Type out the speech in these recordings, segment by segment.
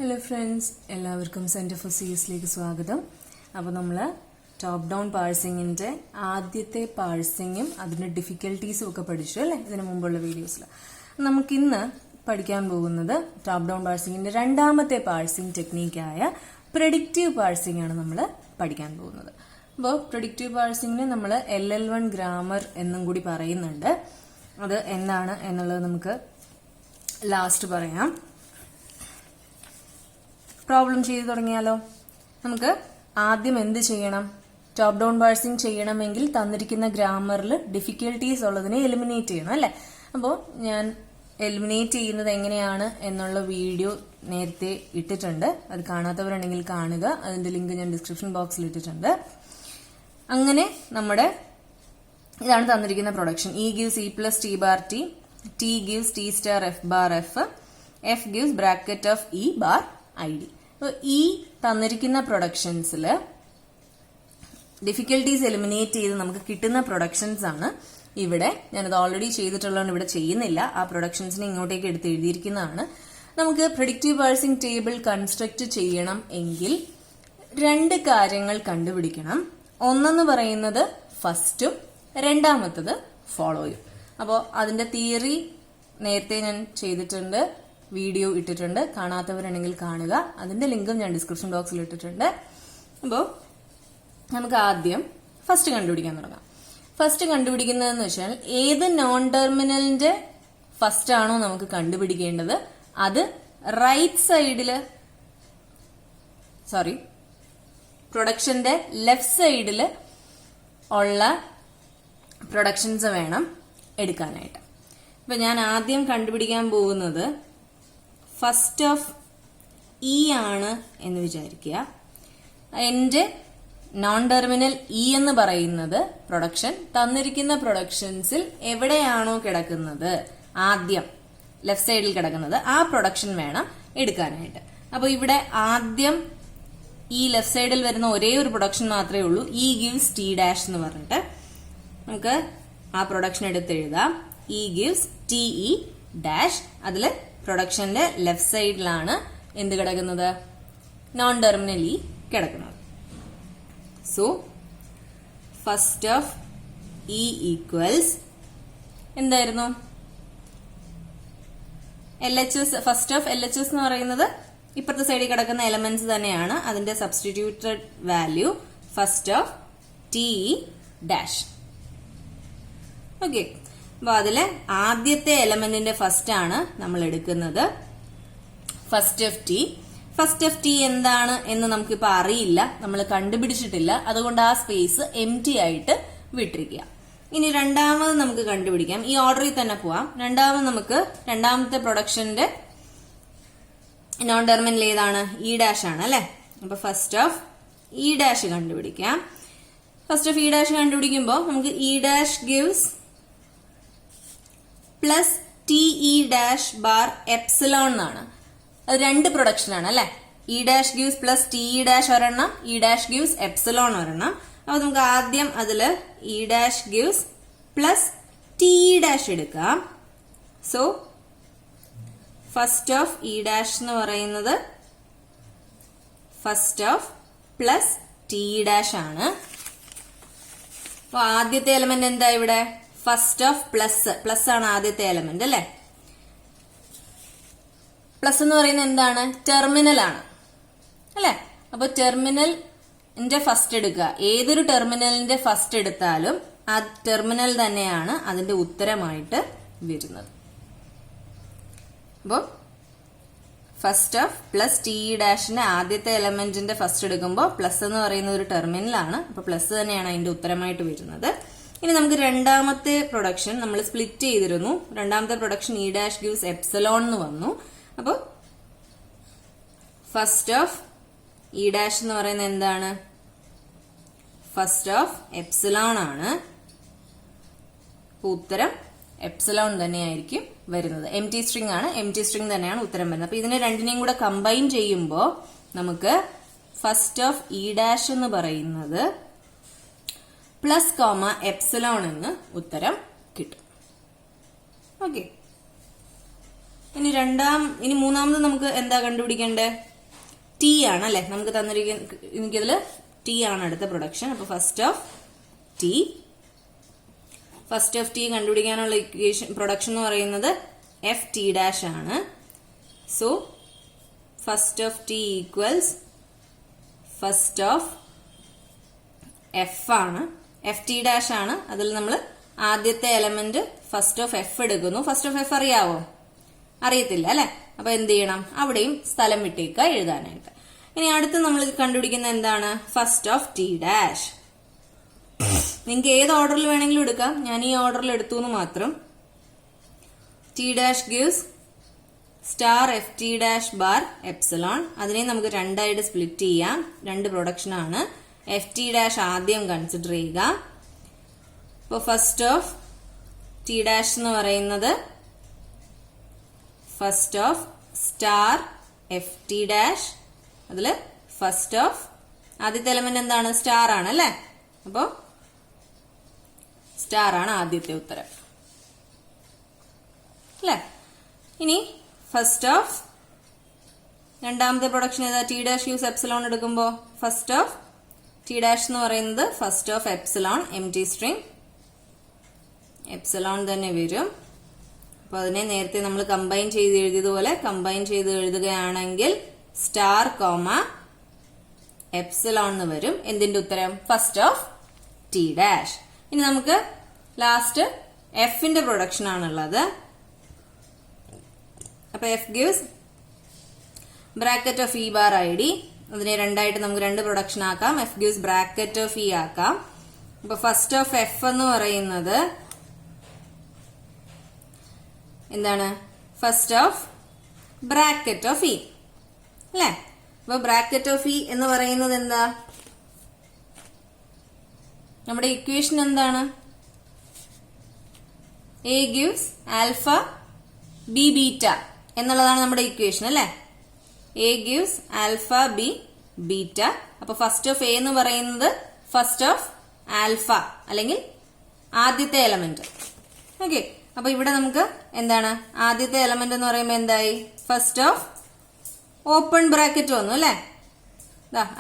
Hello friends, എല്ലാവർക്കും centre for സിഎസിലേക്ക് സ്വാഗതം. അപ്പോൾ നമ്മൾ ടോപ്പ് ഡൗൺ പാഴ്സിങ്ങിൻ്റെ ആദ്യത്തെ പാഴ്സിങ്ങും അതിൻ്റെ ഡിഫിക്കൽട്ടീസും ഒക്കെ പഠിച്ചു അല്ലേ ഇതിനു മുമ്പുള്ള വീഡിയോസിൽ. നമുക്കിന്ന് പഠിക്കാൻ പോകുന്നത് ടോപ്പ് ഡൗൺ പാഴ്സിങ്ങിൻ്റെ രണ്ടാമത്തെ പാഴ്സിങ് ടെക്നീക്കായ പ്രെഡിക്റ്റീവ് പാഴ്സിംഗ് ആണ് നമ്മൾ പഠിക്കാൻ പോകുന്നത്. അപ്പോൾ പ്രെഡിക്റ്റീവ് പാഴ്സിങ്ങിന് നമ്മൾ LL1 ഗ്രാമർ എന്നും കൂടി പറയുന്നുണ്ട്. അത് എന്താണ് എന്നുള്ളത് നമുക്ക് ലാസ്റ്റ് പറയാം. പ്രോബ്ലം ചെയ്തു തുടങ്ങിയാലോ? നമുക്ക് ആദ്യം എന്ത് ചെയ്യണം? ടോപ്പ് ഡൗൺ പാഴ്സിംഗ് ചെയ്യണമെങ്കിൽ തന്നിരിക്കുന്ന ഗ്രാമറിൽ ഡിഫിക്കൽട്ടീസ് ഉള്ളതിനെ എലിമിനേറ്റ് ചെയ്യണം അല്ലേ. അപ്പോൾ ഞാൻ എലിമിനേറ്റ് ചെയ്യുന്നത് എങ്ങനെയാണ് എന്നുള്ള വീഡിയോ നേരത്തെ ഇട്ടിട്ടുണ്ട്. അത് കാണാത്തവരുണ്ടെങ്കിൽ കാണുക. അതിന്റെ ലിങ്ക് ഞാൻ ഡിസ്ക്രിപ്ഷൻ ബോക്സിൽ ഇട്ടിട്ടുണ്ട്. അങ്ങനെ നമ്മുടെ ഇതാണ് തന്നിരിക്കുന്ന production. E gives E plus T bar T, T gives T star F bar F, F gives bracket of E bar ID. ഈ തന്നിരിക്കുന്ന പ്രൊഡക്ഷൻസിൽ ഡിഫിക്കൽട്ടീസ് എലിമിനേറ്റ് ചെയ്ത് നമുക്ക് കിട്ടുന്ന പ്രൊഡക്ഷൻസ് ആണ് ഇവിടെ. ഞാനത് ഓൾറെഡി ചെയ്തിട്ടുള്ളതുകൊണ്ട് ഇവിടെ ചെയ്യുന്നില്ല. ആ പ്രൊഡക്ഷൻസിനെ ഇങ്ങോട്ടേക്ക് എടുത്ത് എഴുതിയിരിക്കുന്നതാണ്. നമുക്ക് പ്രെഡിക്റ്റീവ് പാഴ്സിംഗ് ടേബിൾ കൺസ്ട്രക്ട് ചെയ്യണം എങ്കിൽ രണ്ട് കാര്യങ്ങൾ കണ്ടുപിടിക്കണം. ഒന്നെന്ന് പറയുന്നത് ഫസ്റ്റും രണ്ടാമത്തത് ഫോളോയും. അപ്പോൾ അതിന്റെ തിയറി നേരത്തെ ഞാൻ ചെയ്തിട്ടുണ്ട്, വീഡിയോ ഇട്ടിട്ടുണ്ട്. കാണാത്തവരുണ്ടെങ്കിൽ കാണുക. അതിന്റെ ലിങ്കും ഞാൻ ഡിസ്ക്രിപ്ഷൻ ബോക്സിൽ ഇട്ടിട്ടുണ്ട്. അപ്പോൾ നമുക്ക് ആദ്യം ഫസ്റ്റ് കണ്ടുപിടിക്കാൻ തുടങ്ങാം. ഫസ്റ്റ് കണ്ടുപിടിക്കുന്നതെന്ന് വെച്ചാൽ ഏത് നോൺ ടെർമിനലിന്റെ ഫസ്റ്റ് ആണോ നമുക്ക് കണ്ടുപിടിക്കേണ്ടത് അത് റൈറ്റ് സൈഡില് പ്രൊഡക്ഷന്റെ ലെഫ്റ്റ് സൈഡില് ഉള്ള പ്രൊഡക്ഷൻസ് വേണം എടുക്കാനായിട്ട്. ഇപ്പൊ ഞാൻ ആദ്യം കണ്ടുപിടിക്കാൻ പോകുന്നത് ഫസ്റ്റ് ഓഫ് ഇ ആണ് എന്ന് വിചാരിക്കുക. എന്റെ നോൺ ടെർമിനൽ ഇ എന്ന് പറയുന്നത് പ്രൊഡക്ഷൻ തന്നിരിക്കുന്ന പ്രൊഡക്ഷൻസിൽ എവിടെയാണോ കിടക്കുന്നത്, ആദ്യം ലെഫ്റ്റ് സൈഡിൽ കിടക്കുന്നത്, ആ പ്രൊഡക്ഷൻ വേണം എടുക്കാനായിട്ട്. അപ്പൊ ഇവിടെ ആദ്യം ഈ ലെഫ്റ്റ് സൈഡിൽ വരുന്ന ഒരേ ഒരു പ്രൊഡക്ഷൻ മാത്രമേ ഉള്ളൂ, E gives T dash എന്ന് പറഞ്ഞിട്ട്. നമുക്ക് ആ പ്രൊഡക്ഷൻ എടുത്ത് എഴുതാം. E gives TE dash. അതില് പ്രൊഡക്ഷന്റെ ലെഫ്റ്റ് സൈഡിലാണ് എന്ത് കിടക്കുന്നത്? നോൺ ടെർമിനൽ ഇ കിടക്കുന്നത്. So first of E equals എന്തായിരുന്നു? LHS. ഫസ്റ്റ് ഓഫ് LHS എന്ന് പറയുന്നത് ഇപ്പുറത്തെ സൈഡിൽ കിടക്കുന്ന എലമെന്റ്സ് തന്നെയാണ്. അതിന്റെ substituted value first of TE dash. Okay, അപ്പൊ അതില് ആദ്യത്തെ എലമെന്റിന്റെ ഫസ്റ്റ് ആണ് നമ്മൾ എടുക്കുന്നത്, first of T. First of T എന്താണ് എന്ന് നമുക്കിപ്പോ അറിയില്ല, നമ്മൾ കണ്ടുപിടിച്ചിട്ടില്ല. അതുകൊണ്ട് ആ സ്പേസ് എംപ്റ്റി ആയിട്ട് വിട്ടിരിക്കുക. ഇനി രണ്ടാമത് നമുക്ക് കണ്ടുപിടിക്കാം. ഈ ഓർഡറിൽ തന്നെ പോവാം. രണ്ടാമത് നമുക്ക് രണ്ടാമത്തെ പ്രൊഡക്ഷന്റെ നോൺ ടെർമിനൽ ഏതാണ്? ഇ ഡാഷ് ആണ് അല്ലെ. അപ്പൊ ഫസ്റ്റ് ഓഫ് ഇ ഡാഷ് കണ്ടുപിടിക്കാം. ഫസ്റ്റ് ഓഫ് ഇ ഡാഷ് കണ്ടുപിടിക്കുമ്പോൾ നമുക്ക് E dash gives plus TE dash bar epsilon എന്നാണ്. അത് രണ്ട് പ്രൊഡക്ഷൻ ആണ് അല്ലെ. E dash gives plus TE dash ഒരെണ്ണം, ഇ ഡാഷ് ഗിവ്സ് എപ്സിലോൺ ഒരെണ്ണം. അപ്പൊ നമുക്ക് ആദ്യം അതില് E dash gives plus TE dash എടുക്കാം. So first of E dash എന്ന് പറയുന്നത് first of plus TE dash ആണ്. അപ്പൊ ആദ്യത്തെ എലമെന്റ് എന്താ ഇവിടെ? ഫസ്റ്റ് ഓഫ് പ്ലസ് ആണ് ആദ്യത്തെ എലമെന്റ് അല്ലെ. പ്ലസ് എന്ന് പറയുന്നത് എന്താണ്? ടെർമിനൽ ആണ് അല്ലെ. അപ്പൊ ടെർമിനലിന്റെ ഫസ്റ്റ് എടുക്കുക. ഏതൊരു ടെർമിനലിന്റെ ഫസ്റ്റ് എടുത്താലും ആ ടെർമിനൽ തന്നെയാണ് അതിന്റെ ഉത്തരമായിട്ട് വരുന്നത്. അപ്പൊ ഫസ്റ്റ് ഓഫ് പ്ലസ് TE ഡാഷിന്റെ ആദ്യത്തെ എലമെന്റിന്റെ ഫസ്റ്റ് എടുക്കുമ്പോൾ പ്ലസ് എന്ന് പറയുന്ന ഒരു ടെർമിനലാണ്. അപ്പൊ പ്ലസ് തന്നെയാണ് അതിന്റെ ഉത്തരമായിട്ട് വരുന്നത്. ഇനി നമുക്ക് രണ്ടാമത്തെ പ്രൊഡക്ഷൻ നമ്മൾ സ്പ്ലിറ്റ് ചെയ്തിരുന്നു. രണ്ടാമത്തെ production E dash gives epsilon എന്ന് വന്നു. അപ്പൊ ഫസ്റ്റ് ഓഫ് ഇ ഡാഷ് എന്ന് പറയുന്നത് എന്താണ്? ഫസ്റ്റ് ഓഫ് എപ്സിലോൺ ആണ്. ഉത്തരം എപ്സിലോൺ തന്നെയായിരിക്കും വരുന്നത്. എംപ്റ്റി സ്ട്രിംഗ് ആണ്. എംപ്റ്റി സ്ട്രിംഗ് തന്നെയാണ് ഉത്തരം വരുന്നത്. അപ്പൊ ഇതിനെ രണ്ടിനെയും കൂടെ കമ്പൈൻ ചെയ്യുമ്പോൾ നമുക്ക് ഫസ്റ്റ് ഓഫ് ഇ ഡാഷ് എന്ന് പറയുന്നത് പ്ലസ് കോമ എപ്സിലോൺ എന്ന് ഉത്തരം കിട്ടും. ഓക്കെ, ഇനി മൂന്നാമത് നമുക്ക് എന്താ കണ്ടുപിടിക്കേണ്ടത്? ടി ആണ് അല്ലെ, നമുക്ക് എനിക്കതില് ടി ആണ് അടുത്ത പ്രൊഡക്ഷൻ. അപ്പൊ ഫസ്റ്റ് ഓഫ് ടി കണ്ടുപിടിക്കാനുള്ള ഇക്വേഷൻ പ്രൊഡക്ഷൻ എന്ന് പറയുന്നത് എഫ് ടി ഡാഷ് ആണ്. So first of T equals first of F ആണ്, എഫ് ടി ഡാഷ് ആണ്. അതിൽ നമ്മൾ ആദ്യത്തെ എലമെന്റ് ഫസ്റ്റ് ഓഫ് എഫ് എടുക്കുന്നു. ഫസ്റ്റ് ഓഫ് എഫ് അറിയാവോ? അറിയത്തില്ല അല്ലെ. അപ്പൊ എന്ത് ചെയ്യണം? അവിടെയും സ്ഥലം വിട്ടേക്കുക എഴുതാനായിട്ട്. ഇനി അടുത്ത് നമ്മൾ കണ്ടുപിടിക്കുന്ന എന്താണ്? First of T dash. നിങ്ങൾക്ക് ഏത് ഓർഡറിൽ വേണമെങ്കിലും എടുക്കാം, ഞാൻ ഈ ഓർഡറിൽ എടുത്തു എന്ന് മാത്രം. T dash gives star F T dash bar epsilon. അതിനെ നമുക്ക് രണ്ടായിട്ട് സ്പ്ലിറ്റ് ചെയ്യാം, രണ്ട് പ്രൊഡക്ഷൻ ആണ്. എഫ് ടി ഡാഷ് ആദ്യം കൺസിഡർ ചെയ്യുക. ഇപ്പൊ ഫസ്റ്റ് ഓഫ് ടി ഡാഷ് എന്ന് പറയുന്നത് first of star F T dash. അതില് ഫസ്റ്റ് ഓഫ് ആദ്യത്തെ എലമെന്റ് എന്താണ്? സ്റ്റാർ ആണ് അല്ലെ. അപ്പോ സ്റ്റാർ ആണ് ആദ്യത്തെ ഉത്തരം അല്ലെ. ഇനി ഫസ്റ്റ് ഓഫ് രണ്ടാമത്തെ പ്രൊഡക്ഷൻ ഏതാ? ടി ഡാഷ് യൂസ് എപ്സിലോൺ എടുക്കുമ്പോ ഫസ്റ്റ് ഓഫ് ടി ഡാഷ് എന്ന് പറയുന്നത് first of epsilon, M T string epsilon തന്നെ വരും. അപ്പൊ അതിനെ നേരത്തെ നമ്മൾ കമ്പൈൻ ചെയ്ത് എഴുതിയതുപോലെ കമ്പൈൻ ചെയ്ത് എഴുതുകയാണെങ്കിൽ സ്റ്റാർ കോമ എപ്സിലോൺ എന്ന് വരും. എന്തിന്റെ ഉത്തരം? First of T dash. ഇനി നമുക്ക് ലാസ്റ്റ് എഫിന്റെ പ്രൊഡക്ഷൻ ആണുള്ളത്. അപ്പൊ F gives bracket of E bar I D. അതിനെ രണ്ടായിട്ട് നമുക്ക് രണ്ട് പ്രൊഡക്ഷൻ ആക്കാം. F gives bracket of E ആക്കാം. അപ്പൊ ഫസ്റ്റ് ഓഫ് എഫ് എന്ന് പറയുന്നത് എന്താണ്? First of bracket of E അല്ലെ. അപ്പൊ ബ്രാക്കറ്റ് ഓഫ് ഇ എന്ന് പറയുന്നത് എന്താ? നമ്മുടെ ഇക്വേഷൻ എന്താണ്? A gives alpha B beta എന്നുള്ളതാണ് നമ്മുടെ ഇക്വേഷൻ അല്ലെ. A gives alpha B beta. അപ്പൊ ഫസ്റ്റ് ഓഫ് എ എന്ന് പറയുന്നത് ഫസ്റ്റ് ഓഫ് ആൽഫ അല്ലെങ്കിൽ ആദ്യത്തെ എലമെന്റ്. ഓക്കെ. അപ്പൊ ഇവിടെ നമുക്ക് എന്താണ്? ആദ്യത്തെ എലമെന്റ് എന്ന് പറയുമ്പോൾ എന്തായി? ഫസ്റ്റ് ഓഫ് ഓപ്പൺ ബ്രാക്കറ്റ് വന്നു അല്ലെ.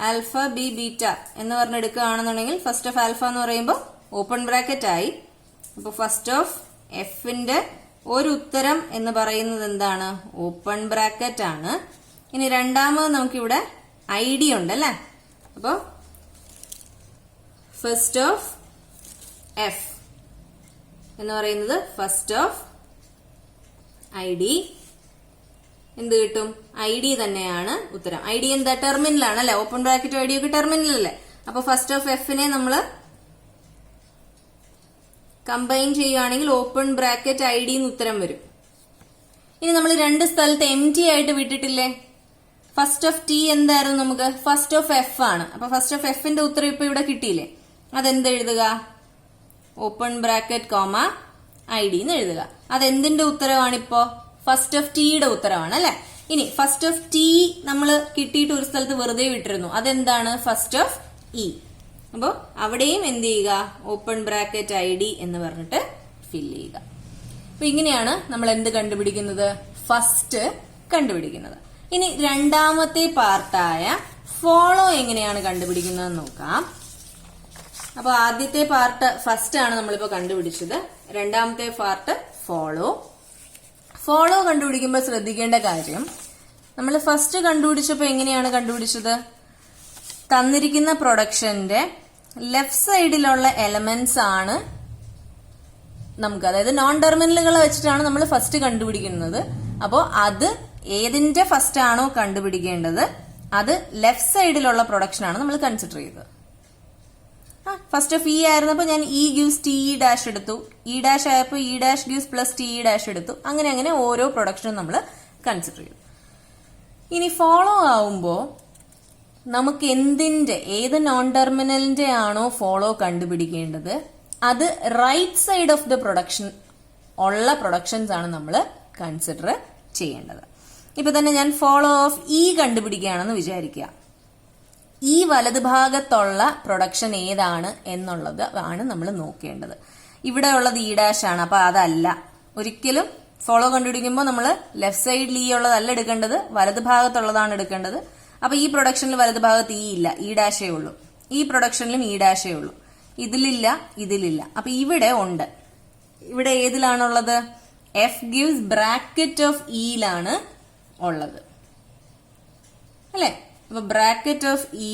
ആൽഫ ബി ബീറ്റ എന്ന് പറഞ്ഞെടുക്കുകയാണെന്നുണ്ടെങ്കിൽ ഫസ്റ്റ് ഓഫ് ആൽഫ എന്ന് പറയുമ്പോൾ ഓപ്പൺ ബ്രാക്കറ്റ് ആയി. അപ്പൊ ഫസ്റ്റ് ഓഫ് എഫിന്റെ ഒരു ഉത്തരം എന്ന് പറയുന്നത് എന്താണ്? ഓപ്പൺ ബ്രാക്കറ്റ് ആണ്. ഇനി രണ്ടാമത് നമുക്കിവിടെ ഐ ഡി ഉണ്ട് അല്ലെ. അപ്പൊ ഫസ്റ്റ് ഓഫ് എഫ് എന്ന് പറയുന്നത് ഫസ്റ്റ് ഓഫ് ഐ ഡി. എന്ത് കിട്ടും? ഐ ഡി തന്നെയാണ് ഉത്തരം. ഐ ഡി എന്താ? ടെർമിനലാണ് അല്ലെ. ഓപ്പൺ ബ്രാക്കറ്റ് ഐ ഡി ഒക്കെ ടെർമിനലല്ലേ. അപ്പൊ ഫസ്റ്റ് ഓഫ് എഫിനെ നമ്മൾ കമ്പൈൻ ചെയ്യുകയാണെങ്കിൽ ഓപ്പൺ ബ്രാക്കറ്റ് ഐ ഡി എന്ന് ഉത്തരം വരും. ഇനി നമ്മൾ രണ്ട് സ്ഥലത്ത് എം ടി ആയിട്ട് വിട്ടിട്ടില്ലേ? ഫസ്റ്റ് ഓഫ് ടി എന്തായിരുന്നു? നമുക്ക് ഫസ്റ്റ് ഓഫ് എഫ് ആണ്. അപ്പൊ ഫസ്റ്റ് ഓഫ് എഫിന്റെ ഉത്തരം ഇപ്പൊ ഇവിടെ കിട്ടിയില്ലേ? അതെന്ത് എഴുതുക? Open bracket comma I D എന്ന് എഴുതുക. അതെന്തിന്റെ ഉത്തരവാണിപ്പോ? ഫസ്റ്റ് ഓഫ് ടിയുടെ ഉത്തരവാണ് അല്ലെ. ഇനി ഫസ്റ്റ് ഓഫ് ടി നമ്മൾ കിട്ടിയിട്ട് ഒരു സ്ഥലത്ത് വെറുതെ വിട്ടിരുന്നു. അതെന്താണ്? First of E. അപ്പോ അവിടെയും എന്ത് ചെയ്യുക? ഓപ്പൺ ബ്രാക്കറ്റ് ഐ ഡി എന്ന് പറഞ്ഞിട്ട് ഫിൽ ചെയ്യുക. അപ്പൊ ഇങ്ങനെയാണ് നമ്മൾ എന്ത് കണ്ടുപിടിക്കുന്നത്? ഫസ്റ്റ് കണ്ടുപിടിക്കുന്നത്. ഇനി രണ്ടാമത്തെ പാർട്ടായ ഫോളോ എങ്ങനെയാണ് കണ്ടുപിടിക്കുന്നത് നോക്കാം. അപ്പൊ ആദ്യത്തെ പാർട്ട് ഫസ്റ്റ് ആണ് നമ്മളിപ്പോ കണ്ടുപിടിച്ചത്. രണ്ടാമത്തെ പാർട്ട് ഫോളോ. ഫോളോ കണ്ടുപിടിക്കുമ്പോൾ ശ്രദ്ധിക്കേണ്ട കാര്യം, നമ്മൾ ഫസ്റ്റ് കണ്ടുപിടിച്ചപ്പോ എങ്ങനെയാണ് കണ്ടുപിടിച്ചത്? തന്നിരിക്കുന്ന പ്രൊഡക്ഷന്റെ ലെഫ്റ്റ് സൈഡിലുള്ള എലമെന്റ്സ് ആണ് നമുക്ക്, അതായത് നോൺ ടെർമിനലുകളെ വെച്ചിട്ടാണ് നമ്മൾ ഫസ്റ്റ് കണ്ടുപിടിക്കുന്നത്. അപ്പോ അത് ഏതിന്റെ ഫസ്റ്റ് ആണോ കണ്ടുപിടിക്കേണ്ടത് അത് ലെഫ്റ്റ് സൈഡിലുള്ള പ്രൊഡക്ഷൻ ആണ് നമ്മൾ കൺസിഡർ ചെയ്തത്. ഫസ്റ്റ് ഓഫ് ഇ ആയിരുന്നപ്പോ ഞാൻ E gives T E dash എടുത്തു. ഇ ഡാഷ് ആയപ്പോ E dash gives plus T E dash എടുത്തു. അങ്ങനെ അങ്ങനെ ഓരോ പ്രൊഡക്ഷനും നമ്മൾ കൺസിഡർ ചെയ്തു. ഇനി ഫോളോ ആവുമ്പോ നമുക്ക് ഏത് നോൺ ടെർമിനലിന്റെ ആണോ ഫോളോ കണ്ടുപിടിക്കേണ്ടത് അത് right side of the production ഉള്ള പ്രൊഡക്ഷൻസ് ആണ് നമ്മൾ കൺസിഡർ ചെയ്യേണ്ടത്. ഇപ്പൊ തന്നെ ഞാൻ ഫോളോ ഓഫ് ഇ കണ്ടുപിടിക്കുകയാണെന്ന് വിചാരിക്കുക. ഈ വലതുഭാഗത്തുള്ള പ്രൊഡക്ഷൻ ഏതാണ് എന്നുള്ളത് ആണ് നമ്മൾ നോക്കേണ്ടത്. ഇവിടെ ഉള്ളത് ഇ ഡാഷ് ആണ്, അപ്പൊ അതല്ല. ഒരിക്കലും ഫോളോ കണ്ടുപിടിക്കുമ്പോൾ നമ്മൾ ലെഫ്റ്റ് സൈഡിൽ ഇ ഉള്ളതല്ല എടുക്കേണ്ടത്, വലത് ഭാഗത്തുള്ളതാണ് എടുക്കേണ്ടത്. അപ്പൊ ഈ പ്രൊഡക്ഷനിൽ വലത് ഭാഗത്ത് ഇ ഇല്ല, ഇ ഡാഷേ ഉള്ളൂ. ഈ പ്രൊഡക്ഷനിലും ഇ ഡാഷേ ഉള്ളൂ. ഇതിലില്ല, ഇതിലില്ല. അപ്പൊ ഇവിടെ ഉണ്ട്. ഇവിടെ ഏതിലാണുള്ളത്? എഫ് ഗിവ്സ് ബ്രാക്കറ്റ് ഓഫ് ഇയിലാണ് ഉള്ളത് അല്ലെ? അപ്പൊ ബ്രാക്കറ്റ് ഓഫ് ഇ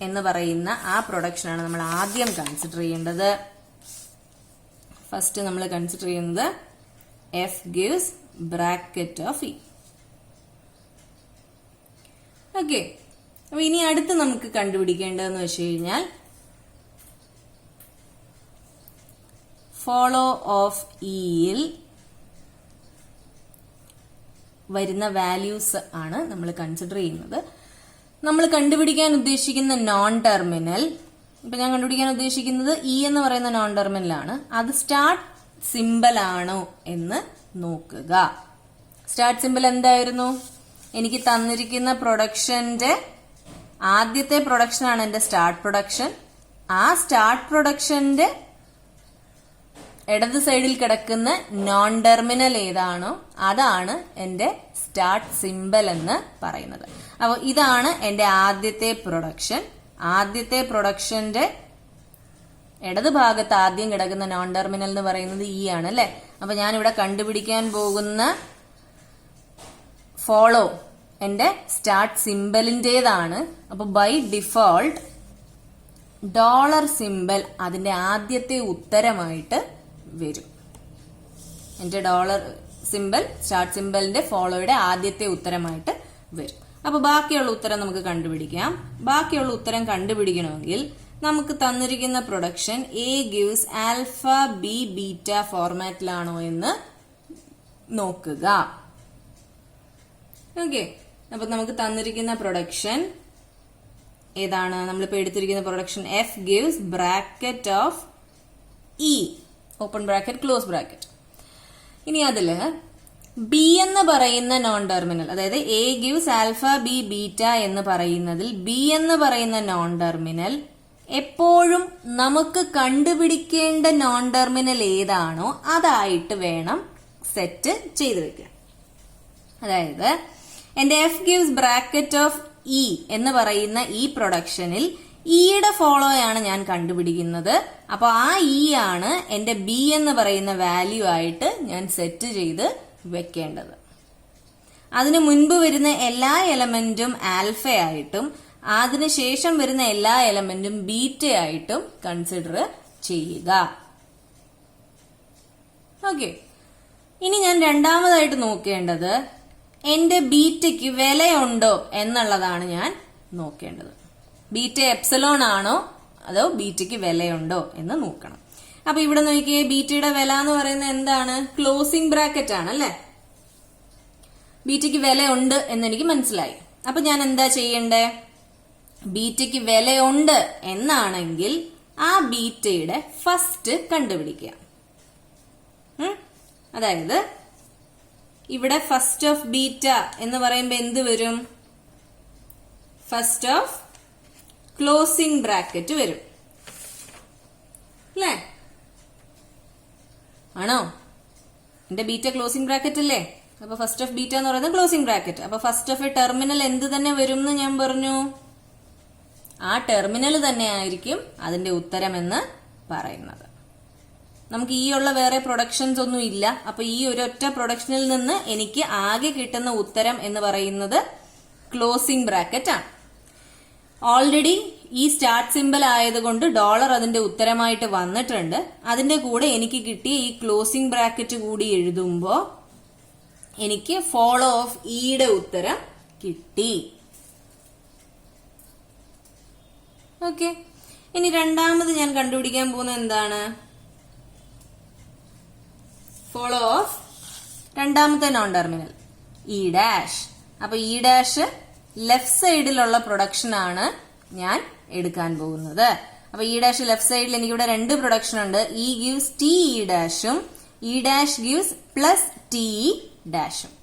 എന്ന് പറയുന്ന ആ പ്രൊഡക്ഷനാണ് നമ്മൾ ആദ്യം കൺസിഡർ ചെയ്യേണ്ടത്. ഫസ്റ്റ് നമ്മൾ കൺസിഡർ ചെയ്യുന്നത് F gives bracket of E. Okay, അപ്പൊ ഇനി അടുത്ത് നമുക്ക് കണ്ടുപിടിക്കേണ്ടതെന്ന് വെച്ച് കഴിഞ്ഞാൽ ഫോളോ ഓഫ് ഇയിൽ വരുന്ന വാല്യൂസ് ആണ് നമ്മൾ കൺസിഡർ ചെയ്യുന്നത്. നമ്മൾ കണ്ടുപിടിക്കാൻ ഉദ്ദേശിക്കുന്ന നോൺ ടെർമിനൽ, ഇപ്പൊ ഞാൻ കണ്ടുപിടിക്കാൻ ഉദ്ദേശിക്കുന്നത് ഇ എന്ന് പറയുന്ന നോൺ ടെർമിനലാണ്. അത് സ്റ്റാർട്ട് സിമ്പൽ ആണോ എന്ന് നോക്കുക. സ്റ്റാർട്ട് സിമ്പൽ എന്തായിരുന്നു? എനിക്ക് തന്നിരിക്കുന്ന പ്രൊഡക്ഷന്റെ ആദ്യത്തെ പ്രൊഡക്ഷൻ ആണ് എന്റെ സ്റ്റാർട്ട് പ്രൊഡക്ഷൻ. ആ സ്റ്റാർട്ട് പ്രൊഡക്ഷന്റെ ഇടത് സൈഡിൽ കിടക്കുന്ന നോൺ ടെർമിനൽ ഏതാണോ അതാണ് എന്റെ സ്റ്റാർട്ട് സിമ്പൽ എന്ന് പറയുന്നത്. അപ്പൊ ഇതാണ് എന്റെ ആദ്യത്തെ പ്രൊഡക്ഷൻ. ആദ്യത്തെ പ്രൊഡക്ഷന്റെ ഇടത് ഭാഗത്ത് ആദ്യം കിടക്കുന്ന നോൺ ടെർമിനൽ എന്ന് പറയുന്നത് ഇ ആണ് അല്ലെ? അപ്പൊ ഞാൻ ഇവിടെ കണ്ടുപിടിക്കാൻ പോകുന്ന ഫോളോ എന്റെ സ്റ്റാർട്ട് സിമ്പലിന്റേതാണ്. അപ്പൊ ബൈ ഡിഫോൾട്ട് ഡോളർ സിമ്പൽ അതിന്റെ ആദ്യത്തെ ഉത്തരമായിട്ട് വരും. എന്റെ ഡോളർ സിമ്പൽ സ്റ്റാർട്ട് സിമ്പലിന്റെ ഫോളോയുടെ ആദ്യത്തെ ഉത്തരമായിട്ട് വരും. അപ്പൊ ബാക്കിയുള്ള ഉത്തരം നമുക്ക് കണ്ടുപിടിക്കാം. ബാക്കിയുള്ള ഉത്തരം കണ്ടുപിടിക്കണമെങ്കിൽ നമുക്ക് തന്നിരിക്കുന്ന production A gives alpha B beta ഫോർമാറ്റിലാണോ എന്ന് നോക്കുക. ഓക്കെ, അപ്പൊ നമുക്ക് തന്നിരിക്കുന്ന പ്രൊഡക്ഷൻ ഏതാണ്? നമ്മളിപ്പോ എടുത്തിരിക്കുന്ന production F gives bracket of E, open bracket close bracket. ഇനി അതില് ബി എന്ന് പറയുന്ന നോൺ ടെർമിനൽ, അതായത് A gives alpha B beta എന്ന് പറയുന്നതിൽ ബി എന്ന് പറയുന്ന നോൺ ടെർമിനൽ എപ്പോഴും നമുക്ക് കണ്ടുപിടിക്കേണ്ട നോൺ ടെർമിനൽ ഏതാണോ അതായിട്ട് വേണം സെറ്റ് ചെയ്ത് വെക്കാൻ. അതായത് എന്റെ F gives bracket of E എന്ന് പറയുന്ന ഈ പ്രൊഡക്ഷനിൽ ഇയുടെ ഫോളോയാണ് ഞാൻ കണ്ടുപിടിക്കുന്നത്. അപ്പൊ ആ ഇ ആണ് എന്റെ ബി എന്ന് പറയുന്ന വാല്യൂ ആയിട്ട് ഞാൻ സെറ്റ് ചെയ്ത് വെക്കേണ്ടത്. അതിനു മുൻപ് വരുന്ന എല്ലാ എലമെന്റും ആൽഫയായിട്ടും അതിനുശേഷം വരുന്ന എല്ലാ എലമെന്റും ബീറ്റയായിട്ടും കൺസിഡർ ചെയ്യുക. ഓക്കെ, ഇനി ഞാൻ രണ്ടാമതായിട്ട് നോക്കേണ്ടത് എന്റെ ബീറ്റയ്ക്ക് വിലയുണ്ടോ എന്നുള്ളതാണ് ഞാൻ നോക്കേണ്ടത്. ബീറ്റ എപ്സിലോൺ ആണോ അതോ ബീറ്റയ്ക്ക് വിലയുണ്ടോ എന്ന് നോക്കണം. അപ്പൊ ഇവിടെ നോക്കിയേ, ബീറ്റയുടെ വില എന്ന് പറയുന്നത് എന്താണ്? ക്ലോസിംഗ് ബ്രാക്കറ്റ് ആണ് അല്ലെ? ബീറ്റയ്ക്ക് വിലയുണ്ട് എന്നെനിക്ക് മനസ്സിലായി. അപ്പൊ ഞാൻ എന്താ ചെയ്യണ്ടേ? ബീറ്റയ്ക്ക് വിലയുണ്ട് എന്നാണെങ്കിൽ ആ ബീറ്റയുടെ ഫസ്റ്റ് കണ്ടുപിടിക്കുക. അതായത് ഇവിടെ ഫസ്റ്റ് ഓഫ് ബീറ്റ എന്ന് പറയുമ്പോ എന്ത് വരും? ഫസ്റ്റ് ഓഫ് ക്ലോസിംഗ് ബ്രാക്കറ്റ് വരും അല്ലേ? ആണോ? എന്റെ ബീറ്റ ക്ലോസിംഗ് ബ്രാക്കറ്റ് അല്ലേ? അപ്പൊ ഫസ്റ്റ് ഓഫ് ബീറ്റ എന്ന് പറയുന്നത് ക്ലോസിംഗ് ബ്രാക്കറ്റ്. അപ്പൊ ഫസ്റ്റ് ഓഫ് എ ടെർമിനൽ എന്ത് തന്നെ വരും എന്ന് ഞാൻ പറഞ്ഞു? ആ ടെർമിനൽ തന്നെ ആയിരിക്കും അതിന്റെ ഉത്തരം എന്ന് പറയുന്നത്. നമുക്ക് ഈ ഉള്ള വേറെ പ്രൊഡക്ഷൻസ് ഒന്നും ഇല്ല. അപ്പൊ ഈ ഒരൊറ്റ പ്രൊഡക്ഷനിൽ നിന്ന് എനിക്ക് ആകെ കിട്ടുന്ന ഉത്തരം എന്ന് പറയുന്നത് ക്ലോസിംഗ് ബ്രാക്കറ്റ് ആണ്. ഓൾറെഡി ഈ സ്റ്റാർട്ട് സിമ്പൽ ആയതുകൊണ്ട് ഡോളർ അതിന്റെ ഉത്തരമായിട്ട് വന്നിട്ടുണ്ട്. അതിന്റെ കൂടെ എനിക്ക് കിട്ടിയ ഈ ക്ലോസിംഗ് ബ്രാക്കറ്റ് കൂടി എഴുതുമ്പോ എനിക്ക് ഫോളോ ഓഫ് ഇയുടെ ഉത്തരം കിട്ടി. ഓക്കെ, ഇനി രണ്ടാമത് ഞാൻ കണ്ടുപിടിക്കാൻ പോകുന്നത് എന്താണ്? ഫോളോ ഓഫ് രണ്ടാമത്തെ നോൺ ടെർമിനൽ ഇ ഡാഷ്. അപ്പൊ ഇ ഡാഷ് ലെഫ്റ്റ് സൈഡിലുള്ള പ്രൊഡക്ഷൻ ആണ് ഞാൻ എടുക്കാൻ പോകുന്നത്. അപ്പൊ ഇ ഡാഷ് ലെഫ്റ്റ് സൈഡിൽ എനിക്കിവിടെ രണ്ട് പ്രൊഡക്ഷൻ ഉണ്ട്. ഇ ഗിവ്സ് ടി ഇ ഡാഷും E dash gives plus T E ഡാഷും.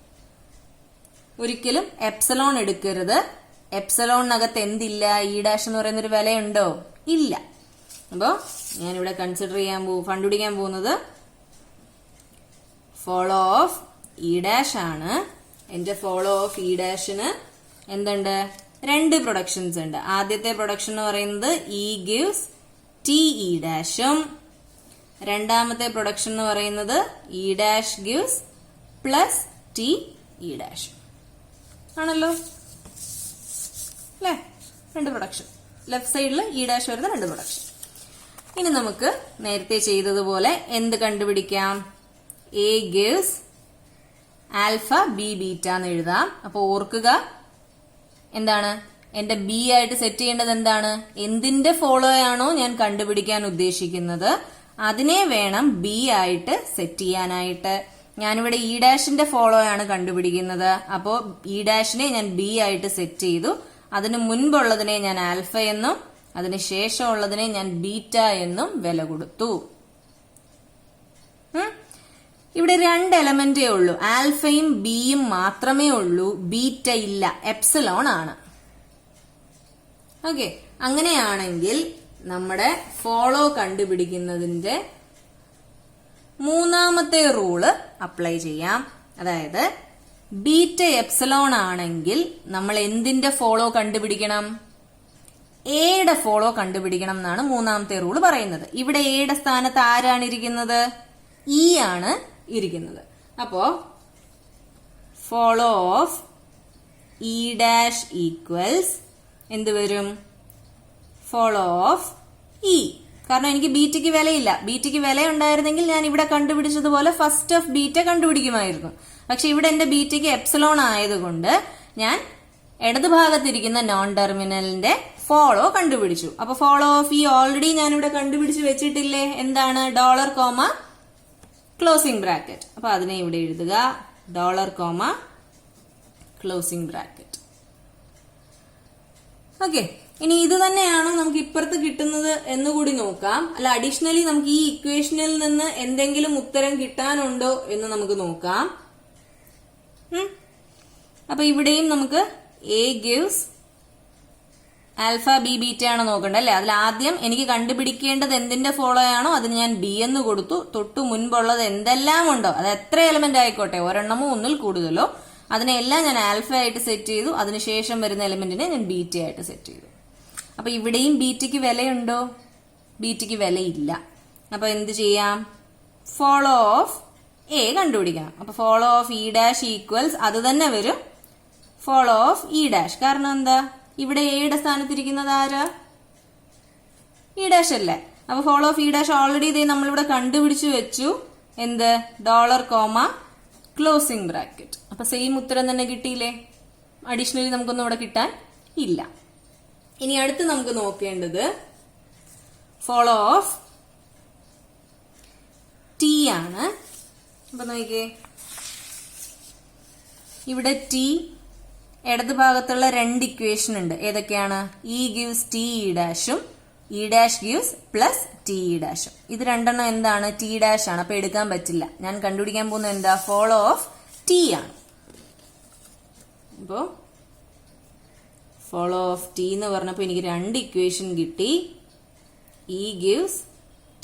ഒരിക്കലും എപ്സലോൺ എടുക്കരുത്. എപ്സലോണിനകത്ത് എന്തില്ല? ഇ ഡാഷ് എന്ന് പറയുന്ന ഒരു വിലയുണ്ടോ? ഇല്ല. അപ്പോ ഞാനിവിടെ കൺസിഡർ ചെയ്യാൻ കണ്ടുപിടിക്കാൻ പോകുന്നത് ഫോളോ ഓഫ് ഇ ഡാഷ് ആണ്. എന്റെ ഫോളോ ഓഫ് ഇ ഡാഷിന് എന്തുണ്ട്? 2 പ്രൊഡക്ഷൻസ് ഉണ്ട്. ആദ്യത്തെ പ്രൊഡക്ഷൻ എന്ന് പറയുന്നത് ഇ ഗിവ്സ് ടി ഇ ഡാഷും, രണ്ടാമത്തെ പ്രൊഡക്ഷൻ എന്ന് പറയുന്നത് E dash gives plus T E ഡാഷും ആണല്ലോ അല്ലേ? 2 പ്രൊഡക്ഷൻ. ലെഫ്റ്റ് സൈഡിൽ ഇ ഡാഷ് വരുന്ന 2 പ്രൊഡക്ഷൻ. ഇനി നമുക്ക് നേരത്തെ ചെയ്തതുപോലെ എന്ത് കണ്ടുപിടിക്കാം? A gives alpha B beta എന്ന് എഴുതാം. അപ്പൊ ഓർക്കുക, എന്താണ് എന്റെ ബി ആയിട്ട് സെറ്റ് ചെയ്യേണ്ടത്? എന്താണ്? എന്തിന്റെ ഫോളോ ആണോ ഞാൻ കണ്ടുപിടിക്കാൻ ഉദ്ദേശിക്കുന്നത് അതിനെ വേണം ബി ആയിട്ട് സെറ്റ് ചെയ്യാനായിട്ട്. ഞാനിവിടെ ഇ ഡാഷിന്റെ ഫോളോ ആണ് കണ്ടുപിടിക്കുന്നത്. അപ്പോ ഇ ഡാഷിനെ ഞാൻ ബി ആയിട്ട് സെറ്റ് ചെയ്തു. അതിന് മുൻപുള്ളതിനെ ഞാൻ ആൽഫ എന്നും അതിന് ശേഷമുള്ളതിനെ ഞാൻ ബീറ്റ എന്നും വില കൊടുത്തു. ഇവിടെ 2 എലമെന്റേ ഉള്ളൂ. ആൽഫയും ബിയും മാത്രമേ ഉള്ളൂ. ബീറ്റ ഇല്ല, എപ്സിലോൺ ആണ്. ഓക്കെ, അങ്ങനെയാണെങ്കിൽ നമ്മുടെ ഫോളോ കണ്ടുപിടിക്കുന്നതിന്റെ 3ാമത്തെ റൂള് അപ്ലൈ ചെയ്യാം. അതായത് ബീറ്റ എപ്സിലോൺ ആണെങ്കിൽ നമ്മൾ എന്തിന്റെ ഫോളോ കണ്ടുപിടിക്കണം? എയുടെ ഫോളോ കണ്ടുപിടിക്കണം എന്നാണ് 3ാമത്തെ റൂള് പറയുന്നത്. ഇവിടെ എയുടെ സ്ഥാനത്ത് ആരാണ് ഇരിക്കുന്നത്? ഇ ആണ് ഇരിക്കുന്നത്. അപ്പോ follow of E dash equals എന്ത് വരും? Follow of E. കാരണം എനിക്ക് ബീറ്റയ്ക്ക് വിലയില്ല. ബീറ്റയ്ക്ക് വില ഉണ്ടായിരുന്നെങ്കിൽ ഞാൻ ഇവിടെ കണ്ടുപിടിച്ചതുപോലെ ഫസ്റ്റ് ഓഫ് ബീറ്റ കണ്ടുപിടിക്കുമായിരുന്നു. പക്ഷെ ഇവിടെ എന്റെ ബീറ്റയ്ക്ക് എപ്സിലോൺ ആയതുകൊണ്ട് ഞാൻ ഇടതുഭാഗത്തിരിക്കുന്ന നോൺ ടെർമിനലിന്റെ ഫോളോ കണ്ടുപിടിച്ചു. അപ്പൊ ഫോളോ ഓഫ് ഇ ഓൾറെഡി ഞാൻ ഇവിടെ കണ്ടുപിടിച്ച് വെച്ചിട്ടില്ലേ? എന്താണ്? Dollar comma closing bracket. അപ്പൊ അതിനെ ഇവിടെ എഴുതുക, dollar comma closing bracket. Okay, ഇനി ഇത് തന്നെയാണോ നമുക്ക് ഇപ്പുറത്ത് കിട്ടുന്നത് എന്നുകൂടി നോക്കാം. അല്ല, അഡീഷണലി നമുക്ക് ഈ ഇക്വേഷനിൽ നിന്ന് എന്തെങ്കിലും ഉത്തരം കിട്ടാനുണ്ടോ എന്ന് നമുക്ക് നോക്കാം. അപ്പൊ ഇവിടെയും നമുക്ക് A gives alpha B beta ആണ് നോക്കണ്ടേ അല്ലെ? അതിൽ ആദ്യം എനിക്ക് കണ്ടുപിടിക്കേണ്ടത് എന്തിന്റെ ഫോളോ ആണോ അതിന് ഞാൻ ബി എന്ന് കൊടുത്തു. തൊട്ടു മുൻപുള്ളത് എന്തെല്ലാം ഉണ്ടോ, അത് എത്ര എലമെന്റ് ആയിക്കോട്ടെ, ഒരെണ്ണമോ ഒന്നിൽ കൂടുതലോ, അതിനെല്ലാം ഞാൻ ആൽഫ ആയിട്ട് സെറ്റ് ചെയ്തു. അതിനുശേഷം വരുന്ന എലമെന്റിനെ ഞാൻ ബീറ്റ ആയിട്ട് സെറ്റ് ചെയ്തു. അപ്പൊ ഇവിടെയും ബീറ്റയ്ക്ക് വിലയുണ്ടോ? ബീറ്റയ്ക്ക് വിലയില്ല. അപ്പൊ എന്ത് ചെയ്യാം? ഫോളോ ഓഫ് എ കണ്ടുപിടിക്കണം. അപ്പൊ follow of E dash equals അത് തന്നെ വരും ഫോളോ ഓഫ് ഇ ഡാഷ്. കാരണം എന്താ? ഇവിടെ എയുടെ സ്ഥാനത്തിരിക്കുന്നത് ആരാ? ഇ ഡാഷ് അല്ലേ? അപ്പൊ follow of E dash already ഇതേ നമ്മളിവിടെ കണ്ടുപിടിച്ചു വെച്ചു. എന്ത്? Dollar comma closing bracket. അപ്പൊ സെയിം ഉത്തരം തന്നെ കിട്ടിയില്ലേ? അഡീഷണലി നമുക്കൊന്നും ഇവിടെ കിട്ടാൻ ഇല്ല. ഇനി അടുത്ത് നമുക്ക് നോക്കേണ്ടത് ഫോളോ ഓഫ് ടി ആണ്. അപ്പൊ നോക്കിക്കേ, ഇവിടെ ടി ഇടത് ഭാഗത്തുള്ള 2 ഇക്വേഷൻ ഉണ്ട്. ഏതൊക്കെയാണ്? ഇ ഗിവ്സ് ടി ഇ ഡാഷും E dash gives plus T E ഡാഷും. ഇത് രണ്ടെണ്ണം എന്താണ്? ടി ഡാഷ് ആണ്. അപ്പൊ എടുക്കാൻ പറ്റില്ല. ഞാൻ കണ്ടുപിടിക്കാൻ പോകുന്നത് എന്താ? ഫോളോ ഓഫ് ടി ആണ്. അപ്പോ ഫോളോ ഓഫ് ടി എന്ന് പറഞ്ഞപ്പോ എനിക്ക് 2 ഇക്വേഷൻ കിട്ടി. ഇ ഗിവ്സ്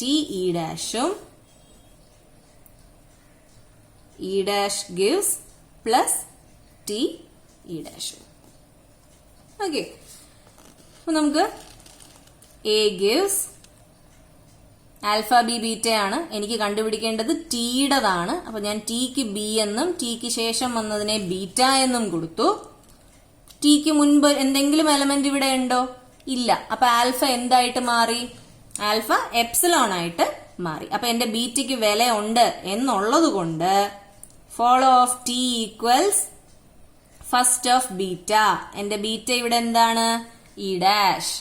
ടി ഇ ഡാഷും E dash gives plus T E ഡാഷും. ഓക്കെ, അപ്പൊ നമുക്ക് A gives alpha B beta ആണ്. എനിക്ക് കണ്ടുപിടിക്കേണ്ടത് ടിയുടേതാണ്. അപ്പൊ ഞാൻ ടിക്ക് ബി എന്നും ടിക്ക് ശേഷം വന്നതിനെ ബീറ്റ എന്നും കൊടുത്തു. ടിക്ക് മുൻപ് എന്തെങ്കിലും എലമെന്റ് ഇവിടെ ഉണ്ടോ? ഇല്ല. അപ്പൊ ആൽഫ എന്തായിട്ട് മാറി? ആൽഫ എപ്സിലോൺ ആയിട്ട് മാറി. അപ്പൊ എന്റെ ബീറ്റയ്ക്ക് വില ഉണ്ട് എന്നുള്ളത് കൊണ്ട് follow of T equals first of beta. എന്റെ ബീറ്റ ഇവിടെ എന്താണ്? E dash.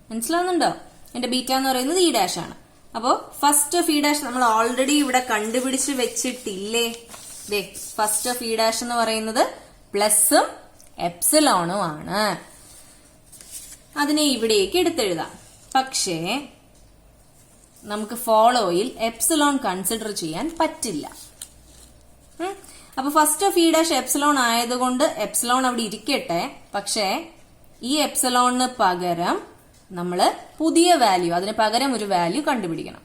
മനസ്സിലാവുന്നുണ്ടോ? എന്റെ ബീറ്റ എന്ന് പറയുന്നത് ഇ ഡാഷ് ആണ്. അപ്പോ ഫസ്റ്റ് ഓഫ് ഇ ഡാഷ് നമ്മൾ ഓൾറെഡി ഇവിടെ കണ്ടുപിടിച്ച് വെച്ചിട്ടില്ലേ? ഫസ്റ്റ് ഓഫ് ഇ ഡാഷ് എന്ന് പറയുന്നത് പ്ലസും എപ്സിലോണും ആണ്. അതിനെ ഇവിടേക്ക് എടുത്തെഴുതാം. പക്ഷേ നമുക്ക് ഫോളോയിൽ എപ്സിലോൺ കൺസിഡർ ചെയ്യാൻ പറ്റില്ല. അപ്പൊ first of E dash epsilon ആയതുകൊണ്ട് എപ്സിലോൺ അവിടെ ഇരിക്കട്ടെ. പക്ഷേ ഈ എപ്സിലോണിന് പകരം നമ്മള് പുതിയ വാല്യൂ, അതിന് പകരം ഒരു വാല്യൂ കണ്ടുപിടിക്കണം.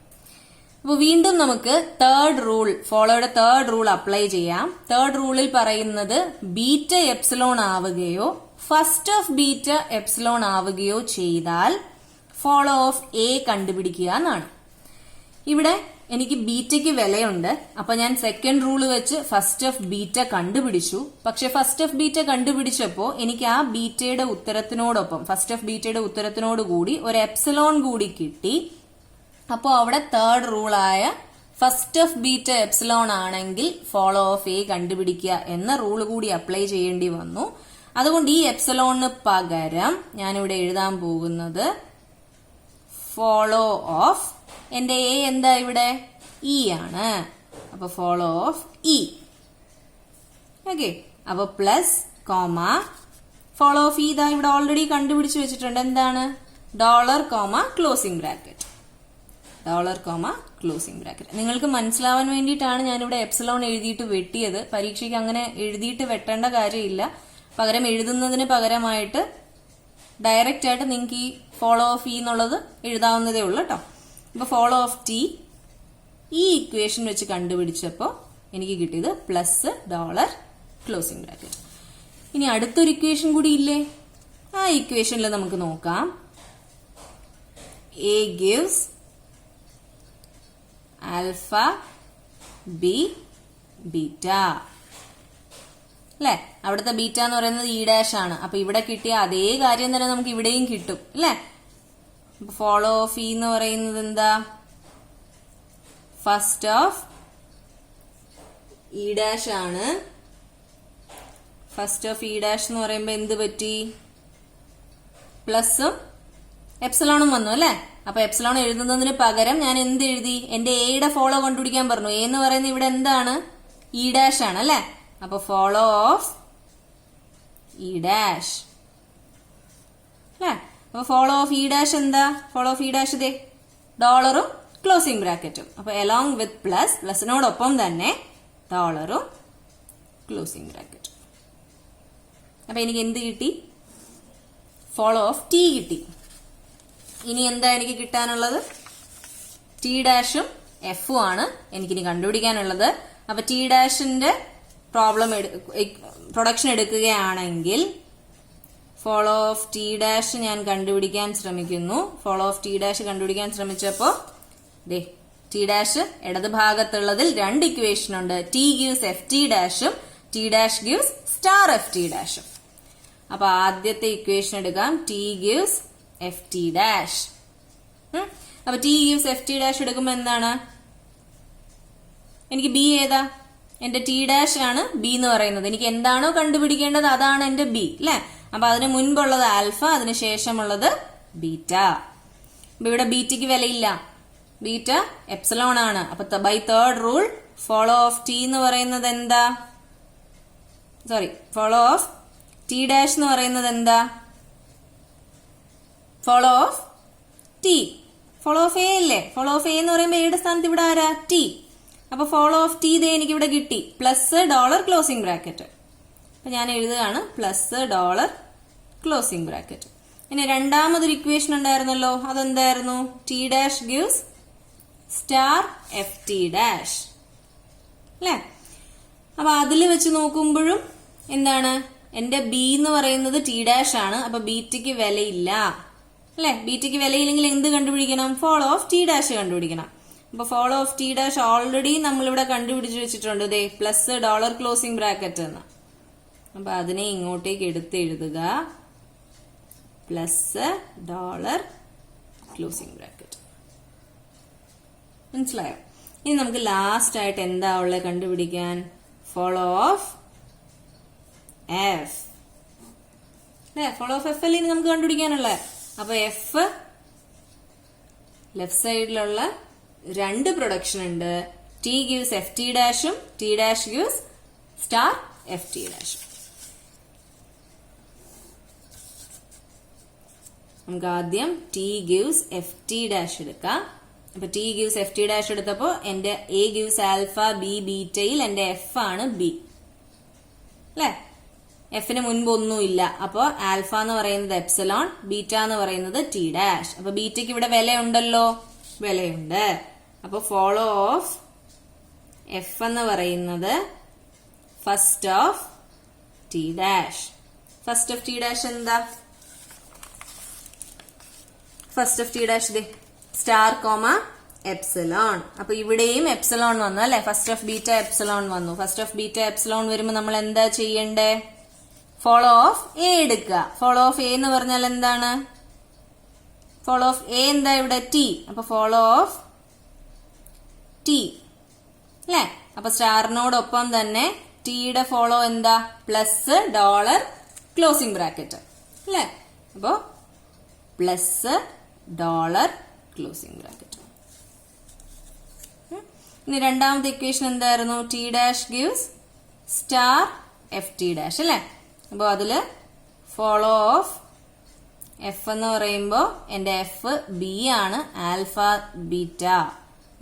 അപ്പൊ വീണ്ടും നമുക്ക് തേർഡ് റൂൾ, ഫോളോയുടെ തേർഡ് റൂൾ അപ്ലൈ ചെയ്യാം. തേർഡ് റൂളിൽ പറയുന്നത് ബീറ്റ എപ്സിലോൺ ആവുകയോ ഫസ്റ്റ് ഓഫ് ബീറ്റ എപ്സിലോൺ ആവുകയോ ചെയ്താൽ ഫോളോ ഓഫ് എ കണ്ടുപിടിക്കുക എന്നാണ്. ഇവിടെ എനിക്ക് ബീറ്റയ്ക്ക് വിലയുണ്ട്. അപ്പൊ ഞാൻ സെക്കൻഡ് റൂള് വെച്ച് ഫസ്റ്റ് ഓഫ് ബീറ്റ കണ്ടുപിടിച്ചു. പക്ഷെ ഫസ്റ്റ് ഓഫ് ബീറ്റ കണ്ടുപിടിച്ചപ്പോ എനിക്ക് ആ ബീറ്റയുടെ ഉത്തരത്തിനോടൊപ്പം, ഫസ്റ്റ് ഓഫ് ബീറ്റയുടെ ഉത്തരത്തിനോട് കൂടി ഒരു എപ്സിലോൺ കൂടി കിട്ടി. അപ്പോൾ അവിടെ തേർഡ് റൂളായ ഫസ്റ്റ് ഓഫ് ബീറ്റ എപ്സിലോൺ ആണെങ്കിൽ ഫോളോ ഓഫ് എ കണ്ടുപിടിക്കുക എന്ന റൂൾ കൂടി അപ്ലൈ ചെയ്യേണ്ടി വന്നു. അതുകൊണ്ട് ഈ എപ്സിലോണിന് പകരം ഞാനിവിടെ എഴുതാൻ പോകുന്നത് ഫോളോ ഓഫ്, എന്റെ എ എന്താ ഇവിടെ ഇ ആണ്. അപ്പൊ ഫോളോ ഓഫ് ഇ. ഓക്കെ, അപ്പൊ plus comma follow of E ഇതാ ഇവിടെ ഓൾറെഡി കണ്ടുപിടിച്ച് വെച്ചിട്ടുണ്ട്. എന്താണ്? Dollar comma closing bracket, dollar comma closing bracket. നിങ്ങൾക്ക് മനസ്സിലാവാൻ വേണ്ടിയിട്ടാണ് ഞാനിവിടെ എപ്സിലോൺ എഴുതിയിട്ട് വെട്ടിയത്. പരീക്ഷയ്ക്ക് അങ്ങനെ എഴുതിയിട്ട് വെട്ടേണ്ട കാര്യമില്ല. പകരം എഴുതുന്നതിന് പകരമായിട്ട് ഡയറക്റ്റ് ആയിട്ട് നിങ്ങൾക്ക് ഈ ഫോളോ ഓഫ് ഇ എന്നുള്ളത് എഴുതാവുന്നതേ ഉള്ളൂ കേട്ടോ. അപ്പൊ ഫോളോ ഓഫ് ടി ഈ ഇക്വേഷൻ വെച്ച് കണ്ടുപിടിച്ചപ്പോൾ എനിക്ക് കിട്ടിയത് പ്ലസ് ഡോളർ ക്ലോസിംഗ് ബ്രാക്കറ്റ്. ഇനി അടുത്തൊരു ഇക്വേഷൻ കൂടി ഇല്ലേ? ആ ഇക്വേഷനിൽ നമുക്ക് നോക്കാം. A gives alpha B beta അല്ലെ. അവിടുത്തെ ബീറ്റ എന്ന് പറയുന്നത് ഇ ഡാഷ് ആണ്. അപ്പൊ ഇവിടെ കിട്ടിയ അതേ കാര്യം തന്നെ നമുക്ക് ഇവിടെയും കിട്ടും അല്ലെ. ഫോളോ ഓഫ് ഇ എന്ന് പറയുന്നത് എന്താ? ഫസ്റ്റ് ഓഫ് ഇ ഡാഷ് ആണ്. ഫസ്റ്റ് ഓഫ് ഇ ഡാഷ് എന്ന് പറയുമ്പോ എന്ത് പറ്റി? പ്ലസും എപ്സിലോണും വന്നു അല്ലെ. അപ്പൊ എപ്സിലോൺ എഴുതുന്നതിന് പകരം ഞാൻ എന്ത് എഴുതി? എന്റെ എയുടെ ഫോളോ കണ്ടുപിടിക്കാൻ പറഞ്ഞു. എ എന്ന് പറയുന്നത് ഇവിടെ എന്താണ്? ഇ ഡാഷ് ആണ് അല്ലെ. അപ്പൊ ഫോളോ ഓഫ് ഇ ഡാഷ് അല്ലെ. അപ്പൊ ഫോളോ ഓഫ് ഇ ഡാഷ് എന്താ? ഫോളോ ഓഫ് ഇ ഡാഷ് ഇതേ ഡോളറും ക്ലോസിംഗ് ബ്രാക്കറ്റും. അപ്പൊ അലോങ് വിത്ത് പ്ലസ്, പ്ലസിനോടൊപ്പം തന്നെ ഡോളറും ക്ലോസിംഗ് ബ്രാക്കറ്റും. അപ്പൊ എനിക്ക് എന്ത് കിട്ടി? ഫോളോ ഓഫ് ടി കിട്ടി. ഇനി എന്താ എനിക്ക് കിട്ടാനുള്ളത്? ടി ഡാഷും എഫും ആണ് എനിക്കിനി കണ്ടുപിടിക്കാനുള്ളത്. അപ്പൊ ടി ഡാഷിന്റെ പ്രോബ്ലം പ്രൊഡക്ഷൻ എടുക്കുകയാണെങ്കിൽ ഫോളോ ഓഫ് ടി ഡാഷ് ഞാൻ കണ്ടുപിടിക്കാൻ ശ്രമിക്കുന്നു. ഫോളോ ഓഫ് ടി ഡാഷ് കണ്ടുപിടിക്കാൻ ശ്രമിച്ചപ്പോ ദേ ടി ഡാഷ് ഇടത് ഭാഗത്തുള്ളതിൽ രണ്ട് ഇക്വേഷൻ ഉണ്ട്. ടി ഗിവ്സ് എഫ് ടി ഡാഷും T dash gives star F T ഡാഷും. അപ്പൊ ആദ്യത്തെ ഇക്വേഷൻ എടുക്കാം. T gives F T dash. അപ്പൊ T gives F T dash എടുക്കുമ്പോ എന്താണ്? എനിക്ക് ബി ഏതാ? എന്റെ ടി ഡാഷ് ആണ് ബി എന്ന് പറയുന്നത്. എനിക്ക് എന്താണോ കണ്ടുപിടിക്കേണ്ടത് അതാണ് എന്റെ ബി അല്ലെ. അപ്പൊ അതിന് മുൻപുള്ളത് ആൽഫ, അതിന് ശേഷമുള്ളത് ബീറ്റ. അപ്പൊ ഇവിടെ ബീറ്റയ്ക്ക് വിലയില്ല, ബീറ്റ എപ്സിലോൺ ആണ്. അപ്പൊ by third rule follow of T എന്ന് പറയുന്നത് എന്താ? ഫോളോ ഓഫ് ടി ഡാഷ് എന്ന് പറയുന്നത് എന്താ? Follow of T. Follow of A അല്ലേ? ഫോളോ ഓഫ് എ എന്ന് പറയുമ്പോൾ എയുടെ സ്ഥാനത്ത് ഇവിടെ ആരാ? ടി. അപ്പൊ ഫോളോ ഓഫ് ടി ദേ എനിക്ക് ഇവിടെ കിട്ടി. Plus dollar closing bracket. അപ്പൊ ഞാൻ എഴുതുകയാണ് പ്ലസ് ഡോളർ ക്ലോസിംഗ് ബ്രാക്കറ്റ്. ഇനി രണ്ടാമതൊരു ഇക്വേഷൻ ഉണ്ടായിരുന്നല്ലോ, അതെന്തായിരുന്നു? T dash gives star F T dash അല്ലെ. അപ്പൊ അതിൽ വെച്ച് നോക്കുമ്പോഴും എന്താണ്? എന്റെ ബി എന്ന് പറയുന്നത് ടി ഡാഷ് ആണ്. അപ്പൊ ബീറ്റയ്ക്ക് വിലയില്ല അല്ലെ. ബീറ്റയ്ക്ക് വിലയില്ലെങ്കിൽ എന്ത് കണ്ടുപിടിക്കണം? ഫോളോ ഓഫ് ടി ഡാഷ് കണ്ടുപിടിക്കണം. അപ്പൊ follow of T dash already നമ്മളിവിടെ കണ്ടുപിടിച്ച് വെച്ചിട്ടുണ്ട്. ദേ പ്ലസ് ഡോളർ ക്ലോസിംഗ് ബ്രാക്കറ്റ് എന്ന്. അപ്പൊ അതിനെ ഇങ്ങോട്ടേക്ക് എടുത്ത് എഴുതുക. Plus dollar closing bracket. മനസ്സിലായോ? ഇനി നമുക്ക് ലാസ്റ്റ് ആയിട്ട് എന്താ ഉള്ളത് കണ്ടുപിടിക്കാൻ? ഫോളോ ഓഫ് എഫ് അല്ലെ. ഫോളോ ഓഫ് എഫ് അല്ലേ നമുക്ക് കണ്ടുപിടിക്കാനുള്ളത്. അപ്പൊ എഫ് ലെഫ്റ്റ് സൈഡിലുള്ള രണ്ട് പ്രൊഡക്ഷൻ ഉണ്ട്. ടി ഗിവ്സ് എഫ് ടി ഡാഷും T dash gives star F T ഡാഷും. നമുക്ക് ആദ്യം T gives F T dash എടുക്കാം. അപ്പൊ T gives F T dash എടുത്തപ്പോ എന്റെ എ ഗിവ്സ് ആൽഫ ബി ബീറ്റയിൽ എന്റെ എഫ് ആണ് ബി അല്ലെ. എഫിന് മുൻപ് ഒന്നുമില്ല. അപ്പൊ ആൽഫ എന്ന് പറയുന്നത് എപ്സിലോൺ, ബീറ്റ എന്ന് പറയുന്നത് ടി ഡാഷ്. അപ്പൊ ബീറ്റയ്ക്ക് ഇവിടെ വിലയുണ്ടല്ലോ, വിലയുണ്ട്. അപ്പൊ ഫോളോ ഓഫ് എഫ് എന്ന് പറയുന്നത് first of T dash. First of T dash എന്താ? First of T dash star comma epsilon. അപ്പൊ ഇവിടെയും എപ്സിലോൺ വന്നു അല്ലെ. ഫസ്റ്റ് ഓഫ് ബീറ്റ എപ്സിലോൺ വന്നു. ഫസ്റ്റ് ഓഫ് ബീറ്റ എപ്സിലോൺ വരുമ്പോ നമ്മൾ എന്താ ചെയ്യണ്ടേ? ഫോളോ ഓഫ് എ എടുക്കുക. ഫോളോ ഓഫ് എ എന്ന് പറഞ്ഞാൽ എന്താണ്? ഫോളോ ഓഫ് എ എന്താ ഇവിടെ? ടി. അപ്പൊ ഫോളോ ഓഫ് ടി അല്ലെ. അപ്പൊ സ്റ്റാറിനോടൊപ്പം തന്നെ ടിയുടെ ഫോളോ എന്താ? പ്ലസ് ഡോളർ ക്ലോസിംഗ് ബ്രാക്കറ്റ് അല്ലെ. അപ്പോ പ്ലസ് ഡോളർ ക്ലോസിംഗ് ബ്രാക്കറ്റ്. ഇനി രണ്ടാമത്തെ ഇക്വേഷൻ എന്തായിരുന്നു? T dash gives star F T dash അല്ലെ. അപ്പൊ അതില് ഫോളോ ഓഫ് എഫ് എന്ന് പറയുമ്പോ എന്റെ എഫ് ബി ആണ്, alpha beta.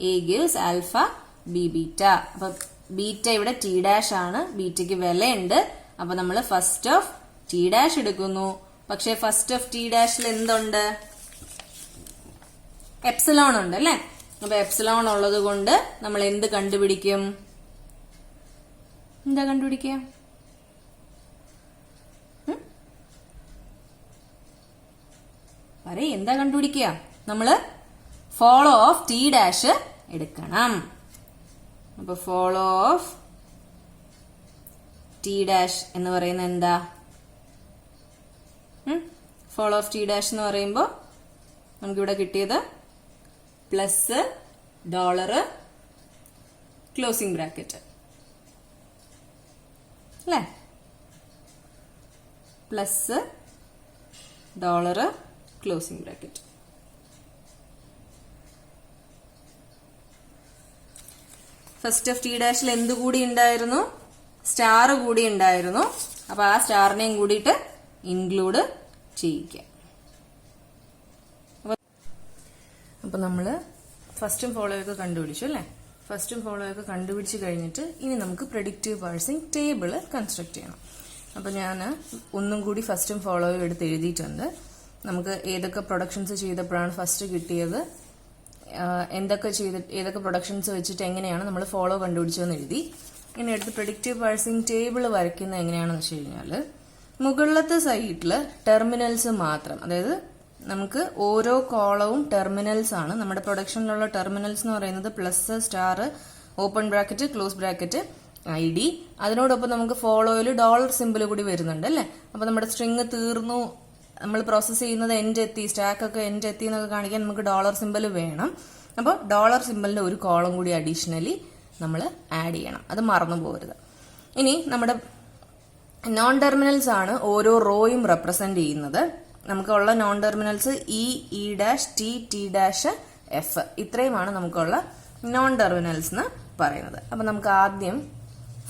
A gives alpha B beta. അപ്പൊ ബീറ്റ ഇവിടെ ടി ഡാഷ് ആണ്, ബീറ്റയ്ക്ക് വിലയുണ്ട്. അപ്പൊ നമ്മൾ ഫസ്റ്റ് ഓഫ് ടി ഡാഷ് എടുക്കുന്നു. പക്ഷെ ഫസ്റ്റ് ഓഫ് ടി ഡാഷിൽ എന്തുണ്ട്? എപ്സിലോൺ ഉണ്ട് അല്ലെ. അപ്പൊ എപ്സിലോൺ ഉള്ളത് കൊണ്ട് നമ്മൾ എന്ത് കണ്ടുപിടിക്കും? എന്താ കണ്ടുപിടിക്കുക? പറയ്, എന്താ കണ്ടുപിടിക്കുക? നമ്മള് ഫോളോ ഓഫ് ടി ഡാഷ് എടുക്കണം. അപ്പൊ ഫോളോ ഓഫ് ടി ഡാഷ് എന്ന് പറയുന്നത് എന്താ? ഫോളോ ഓഫ് ടി ഡാഷ് എന്ന് പറയുമ്പോ നമുക്കിവിടെ കിട്ടിയത് പ്ലസ് ഡോളർ ക്ലോസിംഗ് ബ്രാക്കറ്റ് അല്ലേ. Plus dollar closing bracket. First of T ഡാഷിൽ എന്ത് കൂടി ഉണ്ടായിരുന്നു? സ്റ്റാർ കൂടി ഉണ്ടായിരുന്നു. അപ്പൊ ആ സ്റ്റാറിനെയും കൂടിയിട്ട് ഇൻക്ലൂഡ് ചെയ്യിക്കാം. അപ്പൊ നമ്മള് ഫസ്റ്റും ഫോളോയൊക്കെ കണ്ടുപിടിച്ചു അല്ലെ. ഫസ്റ്റും ഫോളോയൊക്കെ കണ്ടുപിടിച്ച് കഴിഞ്ഞിട്ട് ഇനി നമുക്ക് പ്രെഡിക്റ്റീവ് പാഴ്സിംഗ് ടേബിള് കൺസ്ട്രക്ട് ചെയ്യണം. അപ്പൊ ഞാൻ ഒന്നും കൂടി ഫസ്റ്റും ഫോളോയും എടുത്ത് എഴുതിയിട്ടുണ്ട്. നമുക്ക് ഏതൊക്കെ പ്രൊഡക്ഷൻസ് ചെയ്തപ്പോഴാണ് ഫസ്റ്റ് കിട്ടിയത്, ഏതൊക്കെ പ്രൊഡക്ഷൻസ് വെച്ചിട്ട് എങ്ങനെയാണ് നമ്മൾ ഫോളോ കണ്ടുപിടിച്ചതെന്ന് എഴുതി. ഇനി എടുത്ത് പ്രെഡിക്റ്റീവ് പാഴ്സിംഗ് ടേബിൾ വരയ്ക്കുന്നത് എങ്ങനെയാണെന്ന് വെച്ച് കഴിഞ്ഞാൽ മുകളിലത്തെ സൈഡില് ടെർമിനൽസ് മാത്രം, അതായത് നമുക്ക് ഓരോ കോളവും ടെർമിനൽസ് ആണ്. നമ്മുടെ പ്രൊഡക്ഷനിലുള്ള ടെർമിനൽസ് എന്ന് പറയുന്നത് plus, star, open bracket, close bracket, I D. അതിനോടൊപ്പം നമുക്ക് ഫോളോയിൽ ഡോളർ സിമ്പിൾ കൂടി വരുന്നുണ്ട് അല്ലെ. അപ്പൊ നമ്മുടെ സ്ട്രിങ് തീർന്നു, നമ്മൾ പ്രോസസ് ചെയ്യുന്നത് എൻഡ് എത്തി, സ്റ്റാക്ക് ഒക്കെ എൻഡ് എത്തി എന്നൊക്കെ കാണിക്കാൻ നമുക്ക് ഡോളർ സിമ്പിൾ വേണം. അപ്പോൾ ഡോളർ സിമ്പിളിന്റെ ഒരു കോളം കൂടി അഡീഷണലി നമ്മൾ ആഡ് ചെയ്യണം, അത് മറന്നു പോകരുത്. ഇനി നമ്മുടെ നോൺ ടെർമിനൽസ് ആണ് ഓരോ റോയും റെപ്രസെന്റ് ചെയ്യുന്നത്. നമുക്കുള്ള non terminals E dash T dash F, ഇത്രയുമാണ് നമുക്കുള്ള നോൺ ടെർമിനൽസ് എന്ന് പറയുന്നത്. അപ്പൊ നമുക്ക് ആദ്യം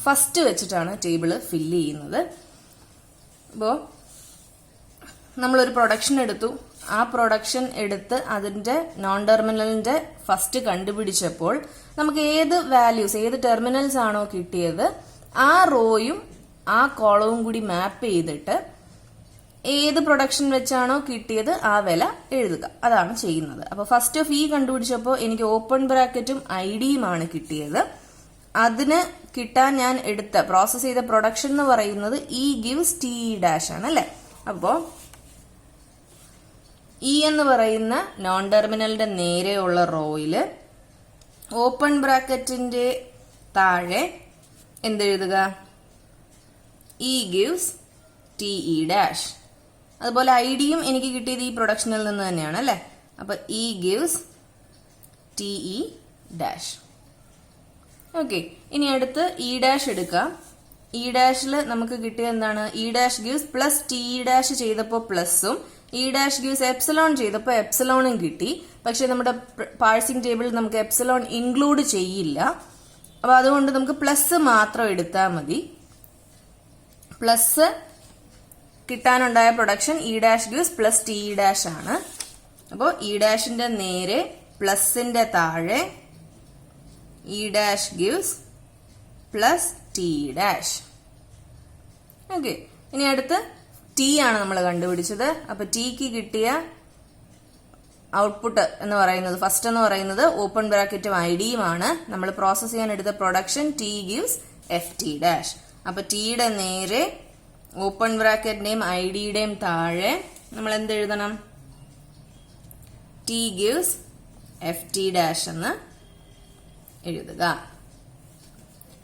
ഫസ്റ്റ് വെച്ചിട്ടാണ് ടേബിള് ഫില്ല് ചെയ്യുന്നത്. അപ്പോൾ നമ്മളൊരു പ്രൊഡക്ഷൻ എടുത്തു. ആ പ്രൊഡക്ഷൻ എടുത്ത് അതിന്റെ നോൺ ടെർമിനലിന്റെ ഫസ്റ്റ് കണ്ടുപിടിച്ചപ്പോൾ നമുക്ക് ഏത് വാല്യൂസ്, ഏത് ടെർമിനൽസ് ആണോ കിട്ടിയത് ആ റോയും ആ കോളവും കൂടി മാപ്പ് ചെയ്തിട്ട് ഏത് പ്രൊഡക്ഷൻ വെച്ചാണോ കിട്ടിയത് ആ വില എഴുതുക, അതാണ് ചെയ്യുന്നത്. അപ്പൊ ഫസ്റ്റ് ഓഫ് ഇ കണ്ടുപിടിച്ചപ്പോൾ എനിക്ക് ഓപ്പൺ ബ്രാക്കറ്റും ഐ ഡിയുമാണ് കിട്ടിയത്. അതിന് കിട്ടാൻ ഞാൻ എടുത്ത പ്രോസസ് ചെയ്ത പ്രൊഡക്ഷൻ എന്ന് പറയുന്നത് ഇ ഗിവ്സ് ടി ഡാഷ് ആണ് അല്ലെ. അപ്പോ ഇ എന്ന് പറയുന്ന നോൺ ടെർമിനലിന്റെ നേരെയുള്ള റോയില് ഓപ്പൺ ബ്രാക്കറ്റിന്റെ താഴെ എന്തെഴുതുക? E gives T E dash. അതുപോലെ ഐ ഡിയും എനിക്ക് കിട്ടിയത് ഈ പ്രൊഡക്ഷനിൽ നിന്ന് തന്നെയാണ് അല്ലെ. അപ്പൊ E gives T E dash. Okay, ഇനി അടുത്ത് ഇ ഡാഷ് എടുക്കാം. ഇ ഡാഷിൽ നമുക്ക് കിട്ടിയത് എന്താണ്? E dash gives plus T E dash ചെയ്തപ്പോൾ പ്ലസും ഇ ഡാഷ് ഗിവ്സ് എപ്സിലോൺ ചെയ്തപ്പോൾ എപ്സിലോണും കിട്ടി. പക്ഷെ നമ്മുടെ പാഴ്സിംഗ് ടേബിളിൽ നമുക്ക് എപ്സിലോൺ ഇൻക്ലൂഡ് ചെയ്യില്ല. അപ്പൊ അതുകൊണ്ട് നമുക്ക് പ്ലസ് മാത്രം എടുത്താൽ മതി. പ്ലസ് കിട്ടാനുണ്ടായ production E dash gives plus T E dash ആണ്. അപ്പോൾ ഇ ഡാഷിന്റെ നേരെ പ്ലസിന്റെ താഴെ E dash gives plus T E dash. Okay, ഇനി അടുത്ത് ടി ആണ് നമ്മൾ കണ്ടുപിടിച്ചത്. അപ്പൊ ടിക്ക് കിട്ടിയ ഔട്ട്പുട്ട് എന്ന് പറയുന്നത് ഫസ്റ്റ് എന്ന് പറയുന്നത് ഓപ്പൺ ബ്രാക്കറ്റും ഐഡിയുമാണ്. നമ്മൾ പ്രോസസ് ചെയ്യാൻ എടുത്ത production T gives F T dash. അപ്പൊ ടിയുടെ നേരെ ഓപ്പൺ ബ്രാക്കറ്റിന്റെയും ഐഡിയുടെയും താഴെ നമ്മൾ എന്ത് എഴുതണം? T gives F T dash എന്ന് എഴുതുക.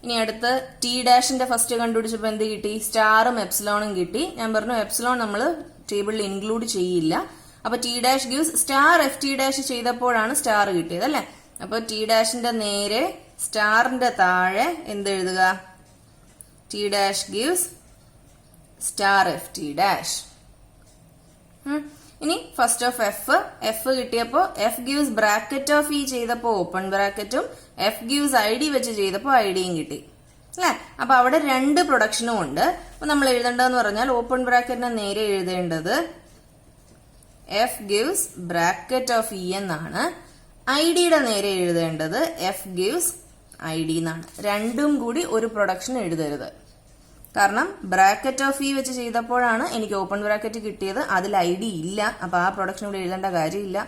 ഇനി അടുത്ത് ടി ഡാഷിന്റെ ഫസ്റ്റ് കണ്ടുപിടിച്ചപ്പോൾ എന്ത് കിട്ടി? സ്റ്റാറും എപ്സിലോണും കിട്ടി. ഞാൻ പറഞ്ഞു എപ്സിലോൺ നമ്മൾ ടേബിളിൽ ഇൻക്ലൂഡ് ചെയ്യില്ല. അപ്പൊ T dash gives star F T dash ചെയ്തപ്പോഴാണ് സ്റ്റാർ കിട്ടിയത് അല്ലെ. അപ്പൊ ടി ഡാഷിന്റെ നേരെ സ്റ്റാറിന്റെ താഴെ എന്തെഴുതുക? T dash gives star F T dash. ഇനി ഫസ്റ്റ് ഓഫ് എഫ് കിട്ടിയപ്പോ F gives bracket of E ചെയ്തപ്പോ ഓപ്പൺ ബ്രാക്കറ്റും എഫ് ഗിവ്സ് ഐ ഡി വെച്ച് ചെയ്തപ്പോ ഐഡിയും കിട്ടി അല്ലെ. അപ്പൊ അവിടെ രണ്ട് പ്രൊഡക്ഷനും ഉണ്ട്. അപ്പൊ നമ്മൾ എഴുതേണ്ടതെന്ന് പറഞ്ഞാൽ ഓപ്പൺ ബ്രാക്കറ്റിനെ നേരെ എഴുതേണ്ടത് F gives bracket of E എന്നാണ്. ഐഡിയുടെ നേരെ എഴുതേണ്ടത് എഫ് ഗിവ്സ് ഐ ഡി എന്നാണ്. രണ്ടും കൂടി ഒരു പ്രൊഡക്ഷൻ എഴുതരുത്. കാരണം ബ്രാക്കറ്റ് ഓഫ് ഇ വെച്ച് ചെയ്തപ്പോഴാണ് എനിക്ക് ഓപ്പൺ ബ്രാക്കറ്റ് കിട്ടിയത്. അതിൽ ഐ ഡി ഇല്ല. അപ്പൊ ആ പ്രൊഡക്ഷൻ ഇവിടെ എഴുതേണ്ട കാര്യമില്ല.